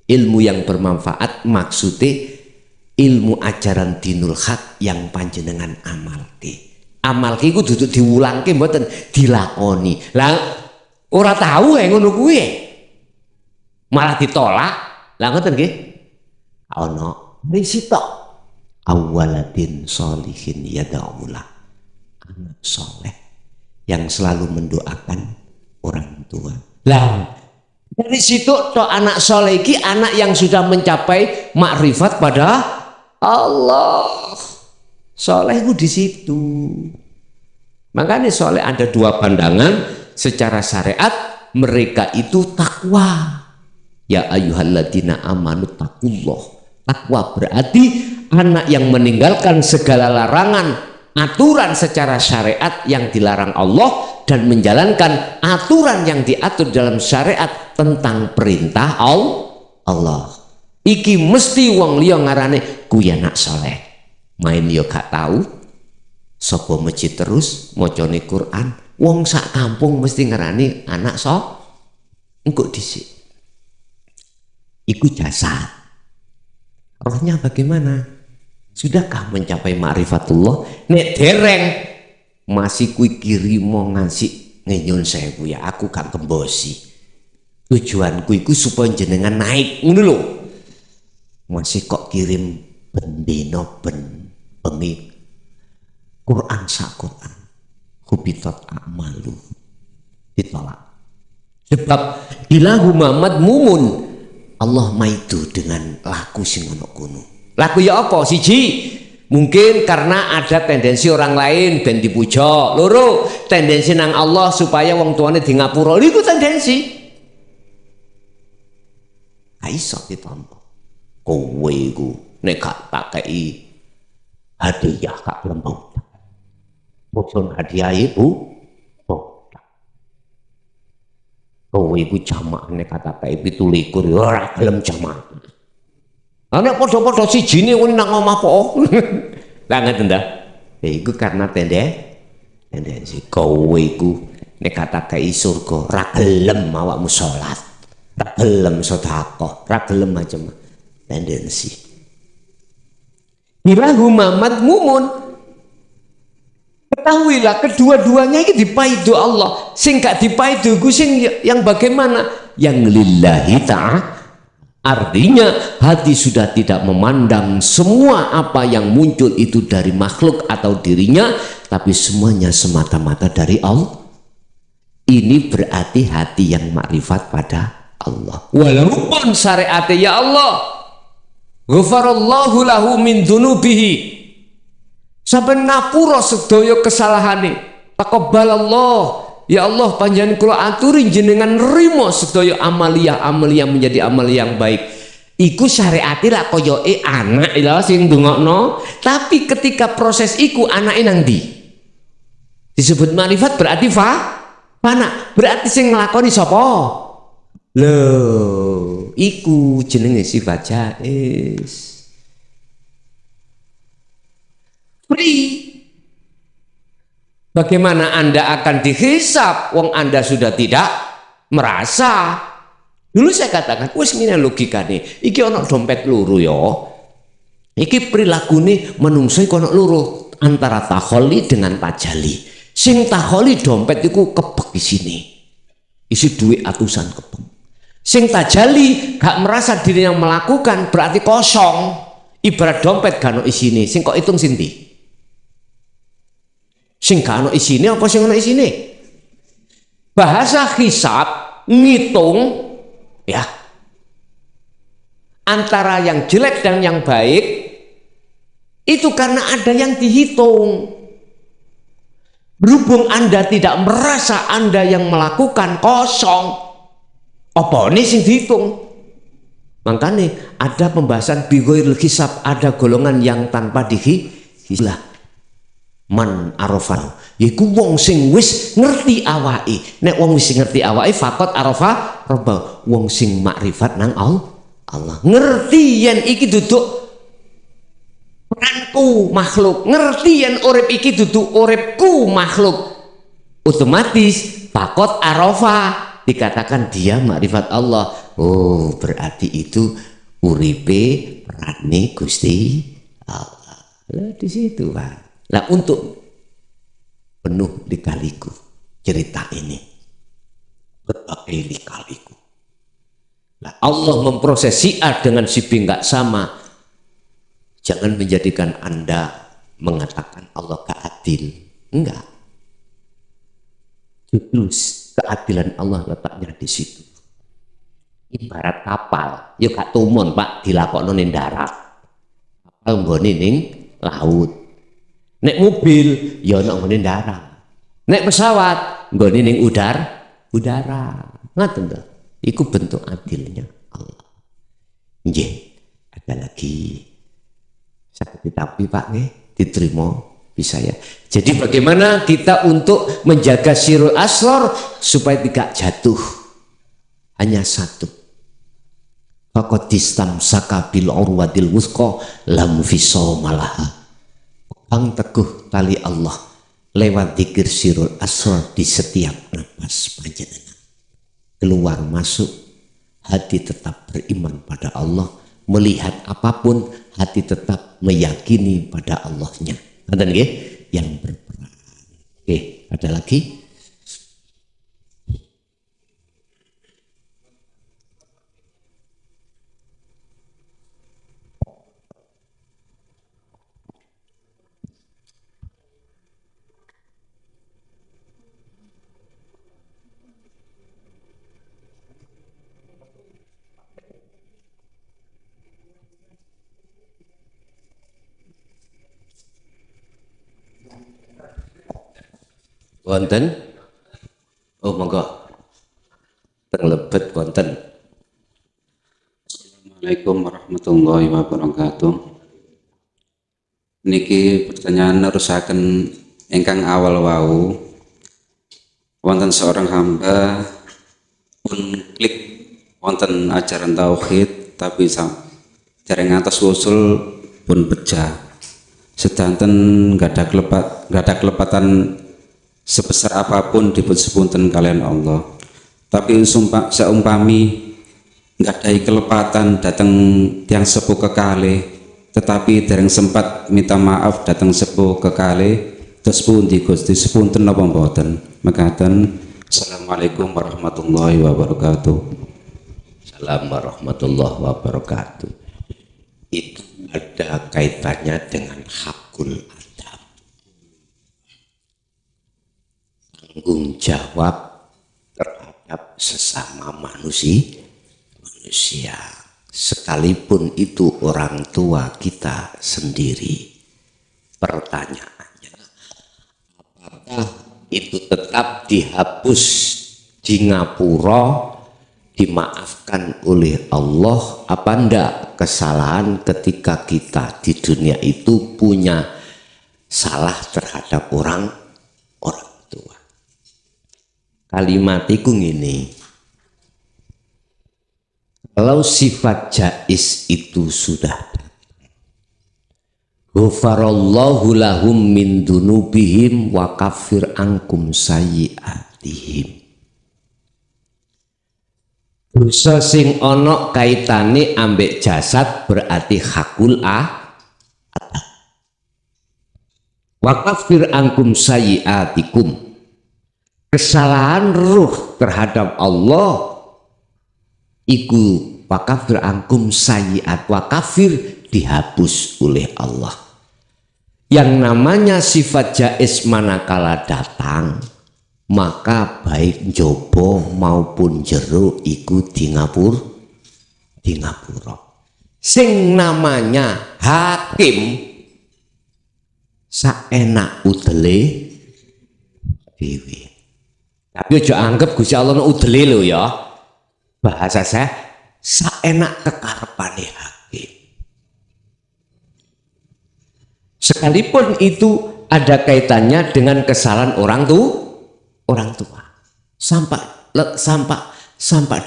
Ilmu yang bermanfaat maksudnya ilmu ajaran dinul haq yang panjenengan amalke. Amalke iku duduk diwulangke mboten dilakoni. Lah ora tahu ngono kuwi. Malah ditolak. Lah ngoten nggih. Ana risito awaladin sholihin yad'ulah. Anak soleh yang selalu mendoakan orang tua. Lah dari situ toh anak soleh iki anak yang sudah mencapai makrifat pada Allah. Soleh itu di situ. Makanya soleh ada 2 pandangan secara syariat, mereka itu takwa. Ya ayyuhalladzina amanu taqullah. Takwa berarti anak yang meninggalkan segala larangan, aturan secara syariat yang dilarang Allah dan menjalankan aturan yang diatur dalam syariat tentang perintah Allah. Iki mesti wong liya ngarane kuwi anak soleh. Main yo gak tahu sapa masjid terus macane Quran, wong sak kampung mesti ngarani anak engko dhisik. Iku jasad. Rohnya bagaimana? Sudahkah mencapai ma'rifatullah? Nek dereng masih kui kiri mau ngasih ngenyun sewu ya aku gak kembosi. Tujuanku iku supaya jenengan naik ngono lho. Masih kok kirim bendino bengi Quran sak Quran. Hubitat a'malu. Ditolak. Sebab ilahu Muhammad mumun Allah maido dengan laku sing ono kono. Laku ya apa? Siji, mungkin karena ada tendensi orang lain ben dipuja. Loro, tendensi nang Allah supaya wong tuane di ngapura. Iku tendensi. Gak iso ditampa. Kowe iku nek gak tak kei hadiah gak gelem botak. Boson hadiah itu botak. Kowe iku jamaah nek kata kei 17 ora gelem jamaah. Nek padha-padha sijine kuwi nang omah po. Lah ngeten ta? Iku karena tendensi kowe iku nek kata kei surga ora gelem awakmu salat, ora gelem sedekah, ora gelem macam tendensi. Hilahuma madmumun. Ketahuilah kedua-duanya ini dipaido Allah. Sing gak dipaido iku sing yang bagaimana? Yang lillahi ta'ala. Artinya hati sudah tidak memandang semua apa yang muncul itu dari makhluk atau dirinya, tapi semuanya semata-mata dari Allah. Ini berarti hati yang makrifat pada Allah. Walaupun syariatnya ya Allah, ghafarallahu lahu min dzunubihi, sampai napura sedaya kesalahane. Taqabbalallah, ya Allah panjenengan kula aturi jenengan nrimo sedaya amaliyah menjadi amal yang baik. Iku syariate lak koyoke anak lho sing ndongakno, tapi ketika proses iku anake nang ndi? Disebut marifat berarti fana, berarti sing nglakoni sapa? Lho, iku jenenge sifat jaiz. Free. Bagaimana Anda akan dihisab wong Anda sudah tidak merasa? Dulu saya katakan, wis ngene logikane. Iki ana dompet loro ya. Iki prilakune menungso iku ana loro, antara takholi dengan tajali. Sing takholi dompet iku kebek isine. Isi duit atusan kebek. Sing tajali gak merasa diri yang melakukan berarti kosong. Ibarat dompet gak ono isine. Sing kok hitung sinti? Sing gak ono isine apa sing ono isine? Bahasa hisab ngitung ya antara yang jelek dan yang baik itu karena ada yang dihitung. Berhubung Anda tidak merasa Anda yang melakukan, kosong. Apa ini sing dihitung? Makanya ada pembahasan bighairil hisab, ada golongan yang tanpa dihisab. Man arafan, yaiku wong sing wis ngerti awake. Nek wong wis ngerti awake fakot arafa robba, wong sing makrifat nang Allah. Ngerti yen iki duduk peranku makhluk, ngerti yen urip iki duduk uripku makhluk. Otomatis fakot arafa dikatakan dia makrifat Allah. Oh, berarti itu uripe perane Gusti Allah. Lah di situ, Pak. Nah, untuk penuh lika-liku cerita ini berbagai lika-liku. Nah, Allah memproses si A dengan si B nggak sama. Jangan menjadikan Anda mengatakan Allah gak adil. Enggak. Justru keadilan Allah letaknya di situ. Ibarat kapal, ya gak tumon Pak dilakokno ning darat. Kapal nggone ning laut. Nek mobil ya ana nggone darat. Nek pesawat nggone ning udara. Ngoten to. Iku bentuk adilnya Allah. Nggih, ada lagi. Sakit tapi Pak nggih diterima bisa ya. Jadi bagaimana kita untuk menjaga sirul asrar supaya tidak jatuh? Hanya satu. Faqad istamsaka bil urwatil wuthqa lam fisawmalaha. Pegang teguh tali Allah lewat zikir sirul asrar di setiap napas panjenengan. Keluar masuk hati tetap beriman pada Allah, melihat apapun hati tetap meyakini pada Allahnya. Ada nggih yang berperan. Oke, ada lagi? Wonten? Oh monggo. Teng lebet wonten. Assalamualaikum warahmatullahi wabarakatuh. Niki pertanyaan nerusaken ingkang awal wau. Wonten seorang hamba pun klik wonten ajaran tauhid tapi dereng ngantos wusul pun pecah. Sedanten gak ada kelepatan sebesar apapun dipun sepunten kalian Allah. Tapi seumpami nggak ada kelepatan datang tiang sepuh kekalih, tetapi dereng sempat minta maaf datang sepuh kekalih, terus pundi Gusti sepunten napa mboten? Mekaten. Assalamualaikum warahmatullahi wabarakatuh. Assalamualaikum warahmatullahi wabarakatuh. Itu ada kaitannya dengan hakul adab. Tanggung jawab terhadap sesama manusia. Sekalipun itu orang tua kita sendiri. Pertanyaannya, apakah itu tetap dihapus di ngapura, dimaafkan oleh Allah apa enggak? Kesalahan ketika kita di dunia itu punya salah terhadap orang tua. Kalimat itu ini, kalau sifat jais itu sudah ghafarallahu lahum min dunubihim wa kafir angkum sayyiatihim. Dosa sing ana kaitane ambek jasad berarti hakul adab. Wa kafir angkum sayyiatikum. Kesalahan ruh terhadap Allah iku wa kafir angkum sayyiat, wa kafir dihapus oleh Allah. Yang namanya sifat jais manakala datang, maka baik jopo maupun jero iku di ngapura. Sing namanya hakim saenak udele dewi. Tapi aja anggap Gusti Allah udele lho ya. Bahasa saya saenak kekarepane hakim. Sekalipun itu ada kaitannya dengan kesalahan orang tua. Sampai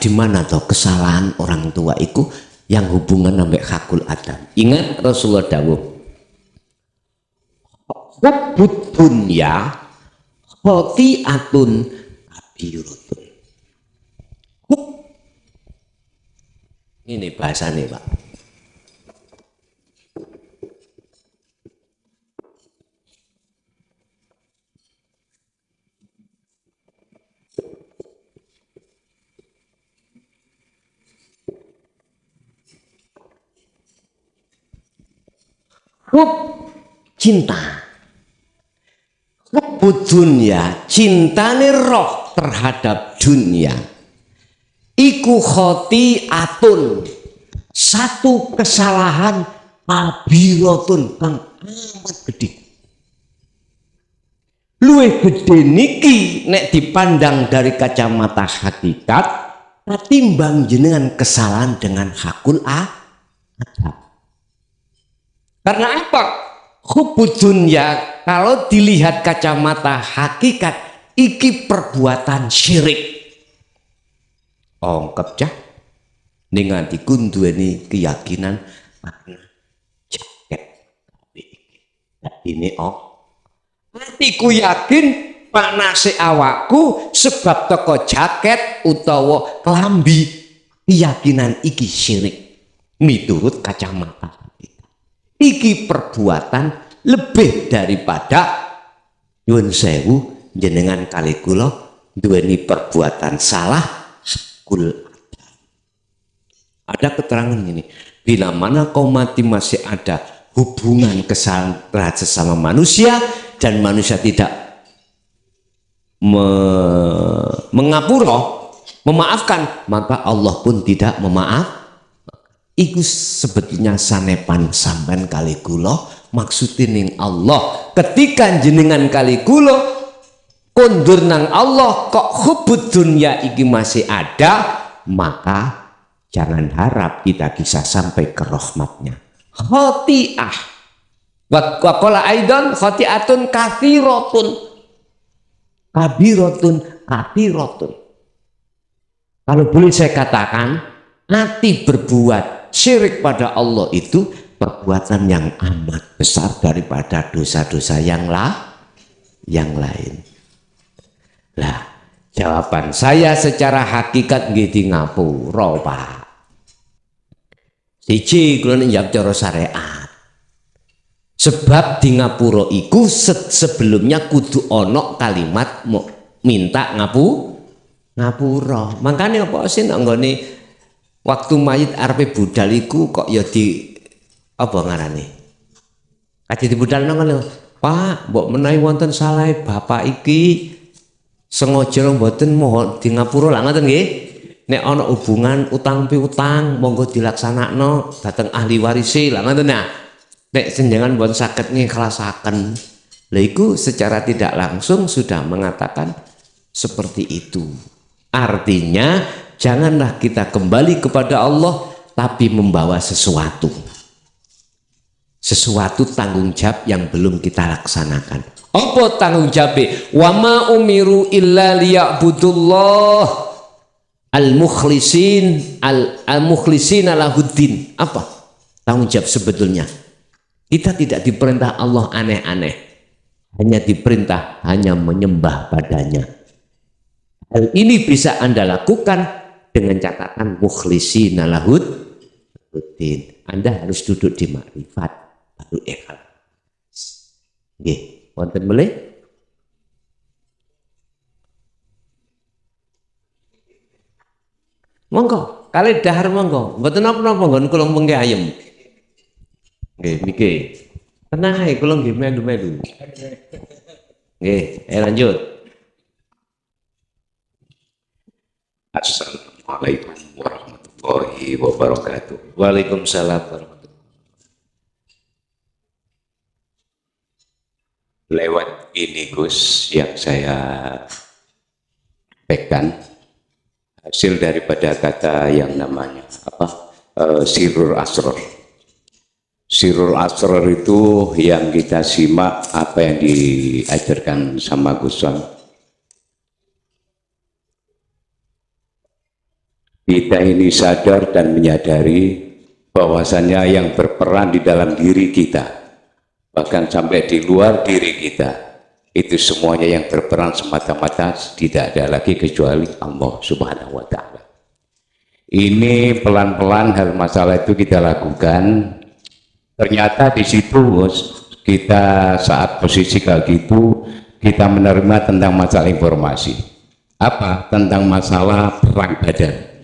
di mana toh kesalahan orang tua itu yang hubungan sampai hakul adab. Ingat Rasulullah dawuh, hubbud dunya khati'atun kabiratun. Ini bahasanya Pak. Cinta. Hubbud dunya, cintane roh terhadap dunia. Iku khati'atun, satu kesalahan kabiratun kang amat gede. Luwih gede niki nek dipandang dari kacamata hakikat ketimbang jenengan kesalahan dengan hakul adab. Karena apa? Hubbud dunya kalau dilihat kacamata hakikat iki perbuatan syirik. Ongkep cah dengan dikundueni keyakinan makna jaket ini hatiku yakin panase awakku sebab toko jaket utawa kelambi, keyakinan iki syirik miturut kacamata iki perbuatan lebih daripada nyuwun sewu jenengan kali kula duweni perbuatan salah. Ada keterangan ini, bila mana kau mati masih ada hubungan kesalahan terhadap sesama manusia dan manusia tidak mengapura, memaafkan, maka Allah pun tidak memaaf. Iku sebetulnya sanepan sampean kali kula maksudin ning Allah ketika jenengan kali kula kondur nang Allah kok hubud dunia iki masih ada, maka jangan harap kita bisa sampai ke rahmatnya. Khoti'ah wa qala aidan khoti'atun kathiratun kabiratun kathiratun. Kalau boleh saya katakan, hati berbuat syirik pada Allah itu perbuatan yang amat besar daripada dosa-dosa yang lain. Lah, jawaban saya secara hakikat nggih di ngapura, Pak. Siji kula njawab cara syariat. Sebab di ngapura iku sebelumnya kudu ana kalimat minta ngapura. Makanya apa sih nggone waktu mayit arepe budal iku kok ya di apa ngarane? Kaji di budal nang ngono. Pak, mbok menawi wonten salah bapak iki sengaja mboten mohon di ngapura lah ngoten nggih. Nek ana hubungan utang piutang monggo dilaksanakno dhateng ahli warisi lah ngoten nah. Nek jenengan mboten saged ngikhlasaken. Lha iku secara tidak langsung sudah mengatakan seperti itu. Artinya janganlah kita kembali kepada Allah tapi membawa sesuatu tanggung jawab yang belum kita laksanakan. Apa tanggung jawab? Wa ma umiru illa liya'budullah al-mukhlisin lahuddin. Apa tanggung jawab sebetulnya? Kita tidak diperintah Allah aneh-aneh, hanya diperintah hanya menyembah padanya. Hal ini bisa Anda lakukan dengan catatan mukhlishina lahuddin. Anda harus duduk di makrifat baru ikhlas. Nggih, wonten melih? Monggo, kali dahar monggo. Mboten napa-napa nggon kula mengke ayem. Nggih, niki. Tenang ae kula nggih melu-melu. Nggih, lanjut. Assalamualaikum warahmatullahi wabarakatuh. Waalaikumsalam warahmatullahi. Lewat ini Gus yang saya pegang hasil daripada kata yang namanya sirrul asrar. Sirrul asrar itu yang kita simak apa yang diajarkan sama Gus Son. Kita ini sadar dan menyadari bahwasannya yang berperan di dalam diri kita, bahkan sampai di luar diri kita, itu semuanya yang berperan semata-mata tidak ada lagi kecuali Allah Subhanahu wa Ta'ala. Ini pelan-pelan hal masalah itu kita lakukan. Ternyata di situ kita saat posisi kayak gitu, kita menerima tentang masalah informasi. Apa? Tentang masalah perang Badar.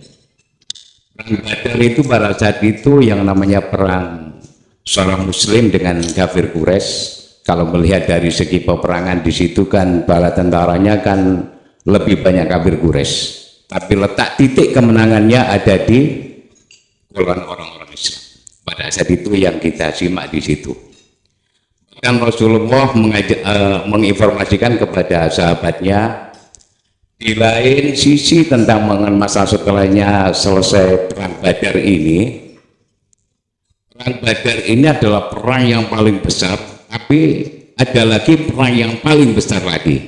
Perang Badar itu pada saat itu yang namanya perang seorang muslim dengan kafir Quraisy. Kalau melihat dari segi peperangan di situ kan bala tentaranya kan lebih banyak kafir Quraisy, tapi letak titik kemenangannya ada di golongan orang-orang Islam. Pada saat itu yang kita simak di situ. Bahkan Rasulullah menginformasikan kepada sahabatnya di lain sisi tentang mengenai masa setelahnya selesai perang Badar ini. Perang Badar ini adalah perang yang paling besar, tapi ada lagi perang yang paling besar lagi.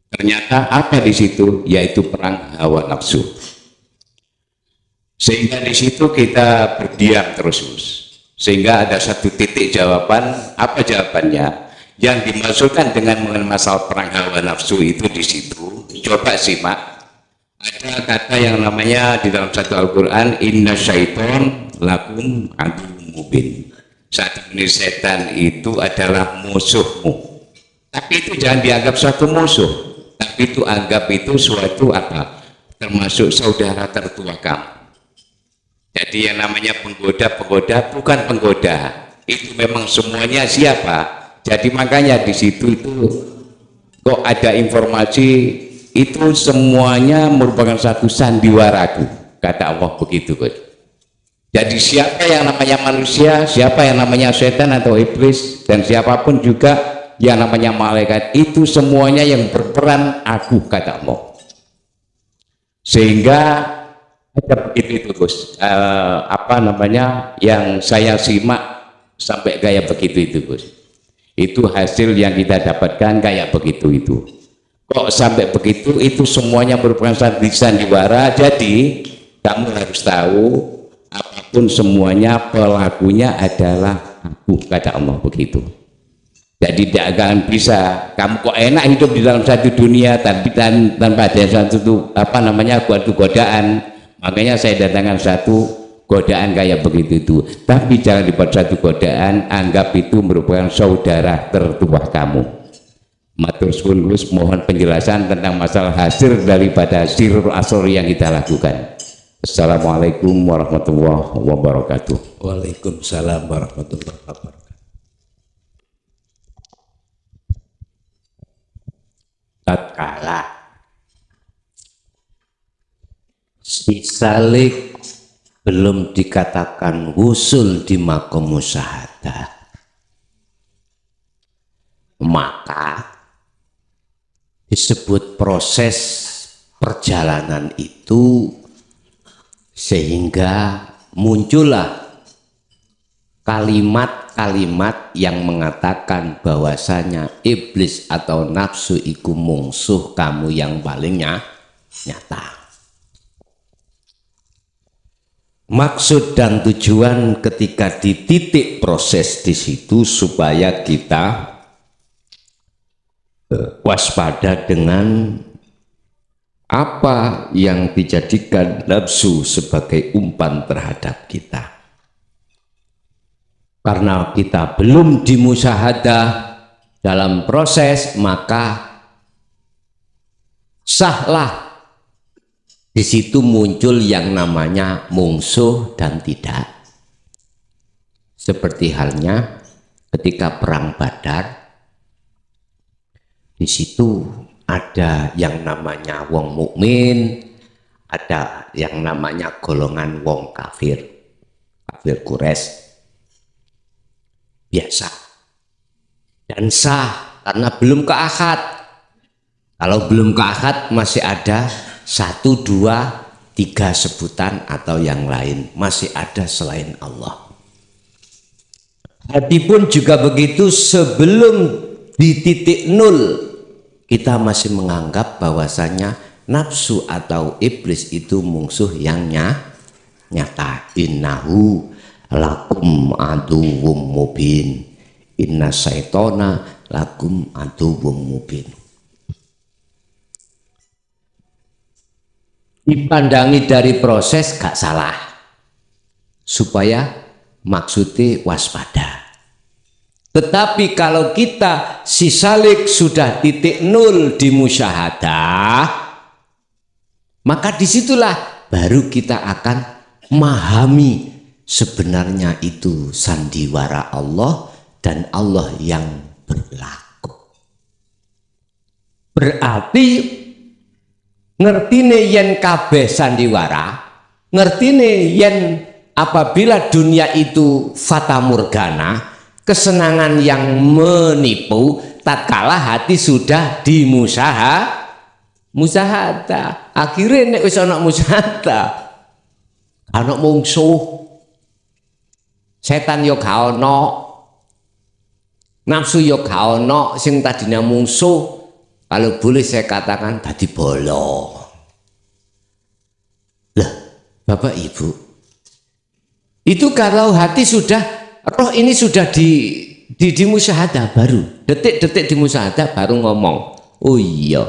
Ternyata apa di situ? Yaitu perang hawa nafsu. Sehingga di situ kita berdiam terus. Sehingga ada satu titik jawaban. Apa jawabannya? Yang dimaksudkan dengan mengenai masalah perang hawa nafsu itu di situ. Coba simak. Ada kata yang namanya di dalam satu Al-Quran, inna syaiton lakum aduwwum mubin. Saat ini setan itu adalah musuhmu. Tapi itu jangan dianggap suatu musuh, tapi itu anggap itu suatu apa? Termasuk saudara tertua kamu. Jadi yang namanya penggoda bukan penggoda. Itu memang semuanya siapa? Jadi makanya di situ itu kok ada informasi itu semuanya merupakan satu sandiwaraku, kata Allah begitu, Gus. Jadi siapa yang namanya manusia, siapa yang namanya setan atau iblis, dan siapapun juga yang namanya malaikat itu semuanya yang berperan aku, kata Allah. Sehingga ada begitu itu Gus, apa namanya yang saya simak sampai kayak begitu itu Gus. Itu hasil yang kita dapatkan kayak begitu itu. Kok sampai begitu? Itu semuanya merupakan sandiwara. Jadi kamu harus tahu apapun semuanya pelakunya adalah aku, kata Allah begitu. Jadi tidak akan bisa kamu kok enak hidup di dalam satu dunia tanpa ada satu apa namanya godaan. Makanya saya datangkan satu godaan kayak begitu itu. Tapi jangan dibuat satu godaan, anggap itu merupakan saudara tertua kamu. Matur suwun Gus, mohon penjelasan tentang masalah hasil daripada sirrul asrar yang kita lakukan. Assalamualaikum warahmatullahi wabarakatuh. Waalaikumsalam warahmatullahi wabarakatuh. Tatkala si salik belum dikatakan wusul di makom musyahadah, maka disebut proses perjalanan itu, sehingga muncullah kalimat-kalimat yang mengatakan bahwasanya iblis atau nafsu iku mungsuh kamu yang paling nyata. Maksud dan tujuan ketika di titik proses di situ supaya kita waspada dengan apa yang dijadikan nafsu sebagai umpan terhadap kita. Karena kita belum dimusyahadah dalam proses, maka sahlah di situ muncul yang namanya mungsuh dan tidak. Seperti halnya ketika perang Badar, di situ ada yang namanya wong mukmin, ada yang namanya golongan wong kafir, kafir Quraisy. Biasa dan sah karena belum ke akad. Kalau belum ke akad masih ada 1, 2, 3 sebutan atau yang lain, masih ada selain Allah. Hati pun juga begitu, sebelum di titik nol kita masih menganggap bahwasanya nafsu atau iblis itu musuh yang nyata. Innahu lakum aduwwum mubin, inna syaitona lakum aduwwum mubin. Dipandangi dari proses gak salah, supaya maksudnya waspada. Tetapi kalau kita si salik sudah titik nol di musyahadah, maka disitulah baru kita akan memahami sebenarnya itu sandiwara Allah dan Allah yang berlaku. Berarti ngertine yen kabeh sandiwara, ngertine yen apabila dunia itu fata morgana, kesenangan yang menipu, tatkala hati sudah musyahadah. Akhirnya nek wis ana musyahadah, ana mungsuh. Setan yo gak ono, nafsu yo gak ono, sing tadinya mungsuh, kalau boleh saya katakan tadi bolo. Lah, Bapak Ibu, itu kalau hati sudah, roh ini sudah di musyahadah baru, detik-detik di musyahadah baru ngomong, oh iya,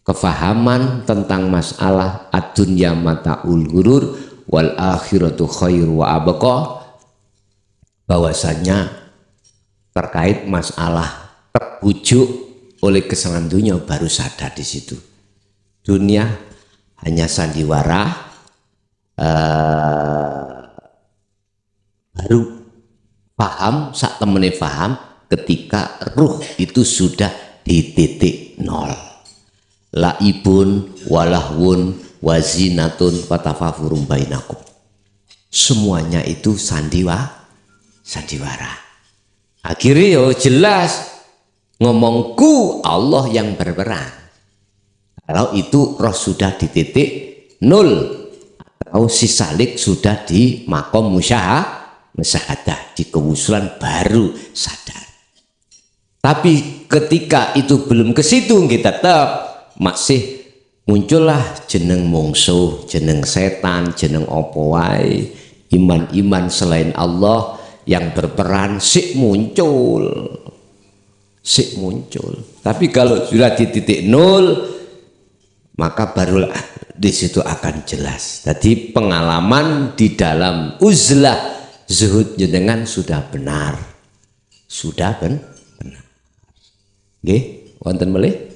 kefahaman tentang masalah ad-dunya mata'ul ghurur wal akhiratu khair wa abqa, bahwasanya terkait masalah terbujuk oleh kesenangan dunia baru sadar di situ. Dunia hanya sandiwara, baru paham, sak temene paham ketika ruh itu sudah di titik nol. Laibun walahwun wazinatun watafafurum bainakum. Semuanya itu sandiwara. Akhirnya yo jelas ngomongku Allah yang berperan. Kalau itu roh sudah di titik nol atau si salik sudah di makom musyahadah, di kewusulan baru sadar. Tapi ketika itu belum ke situ, kita tetap masih muncullah jeneng mungsuh, jeneng setan, jeneng opo wae, iman-iman selain Allah yang berperan sik muncul. Tapi kalau sudah di titik nol, maka barulah di situ akan jelas. Jadi pengalaman di dalam uzlah zuhud jenengan sudah benar. Sudah benar. Nggih, wonten melih?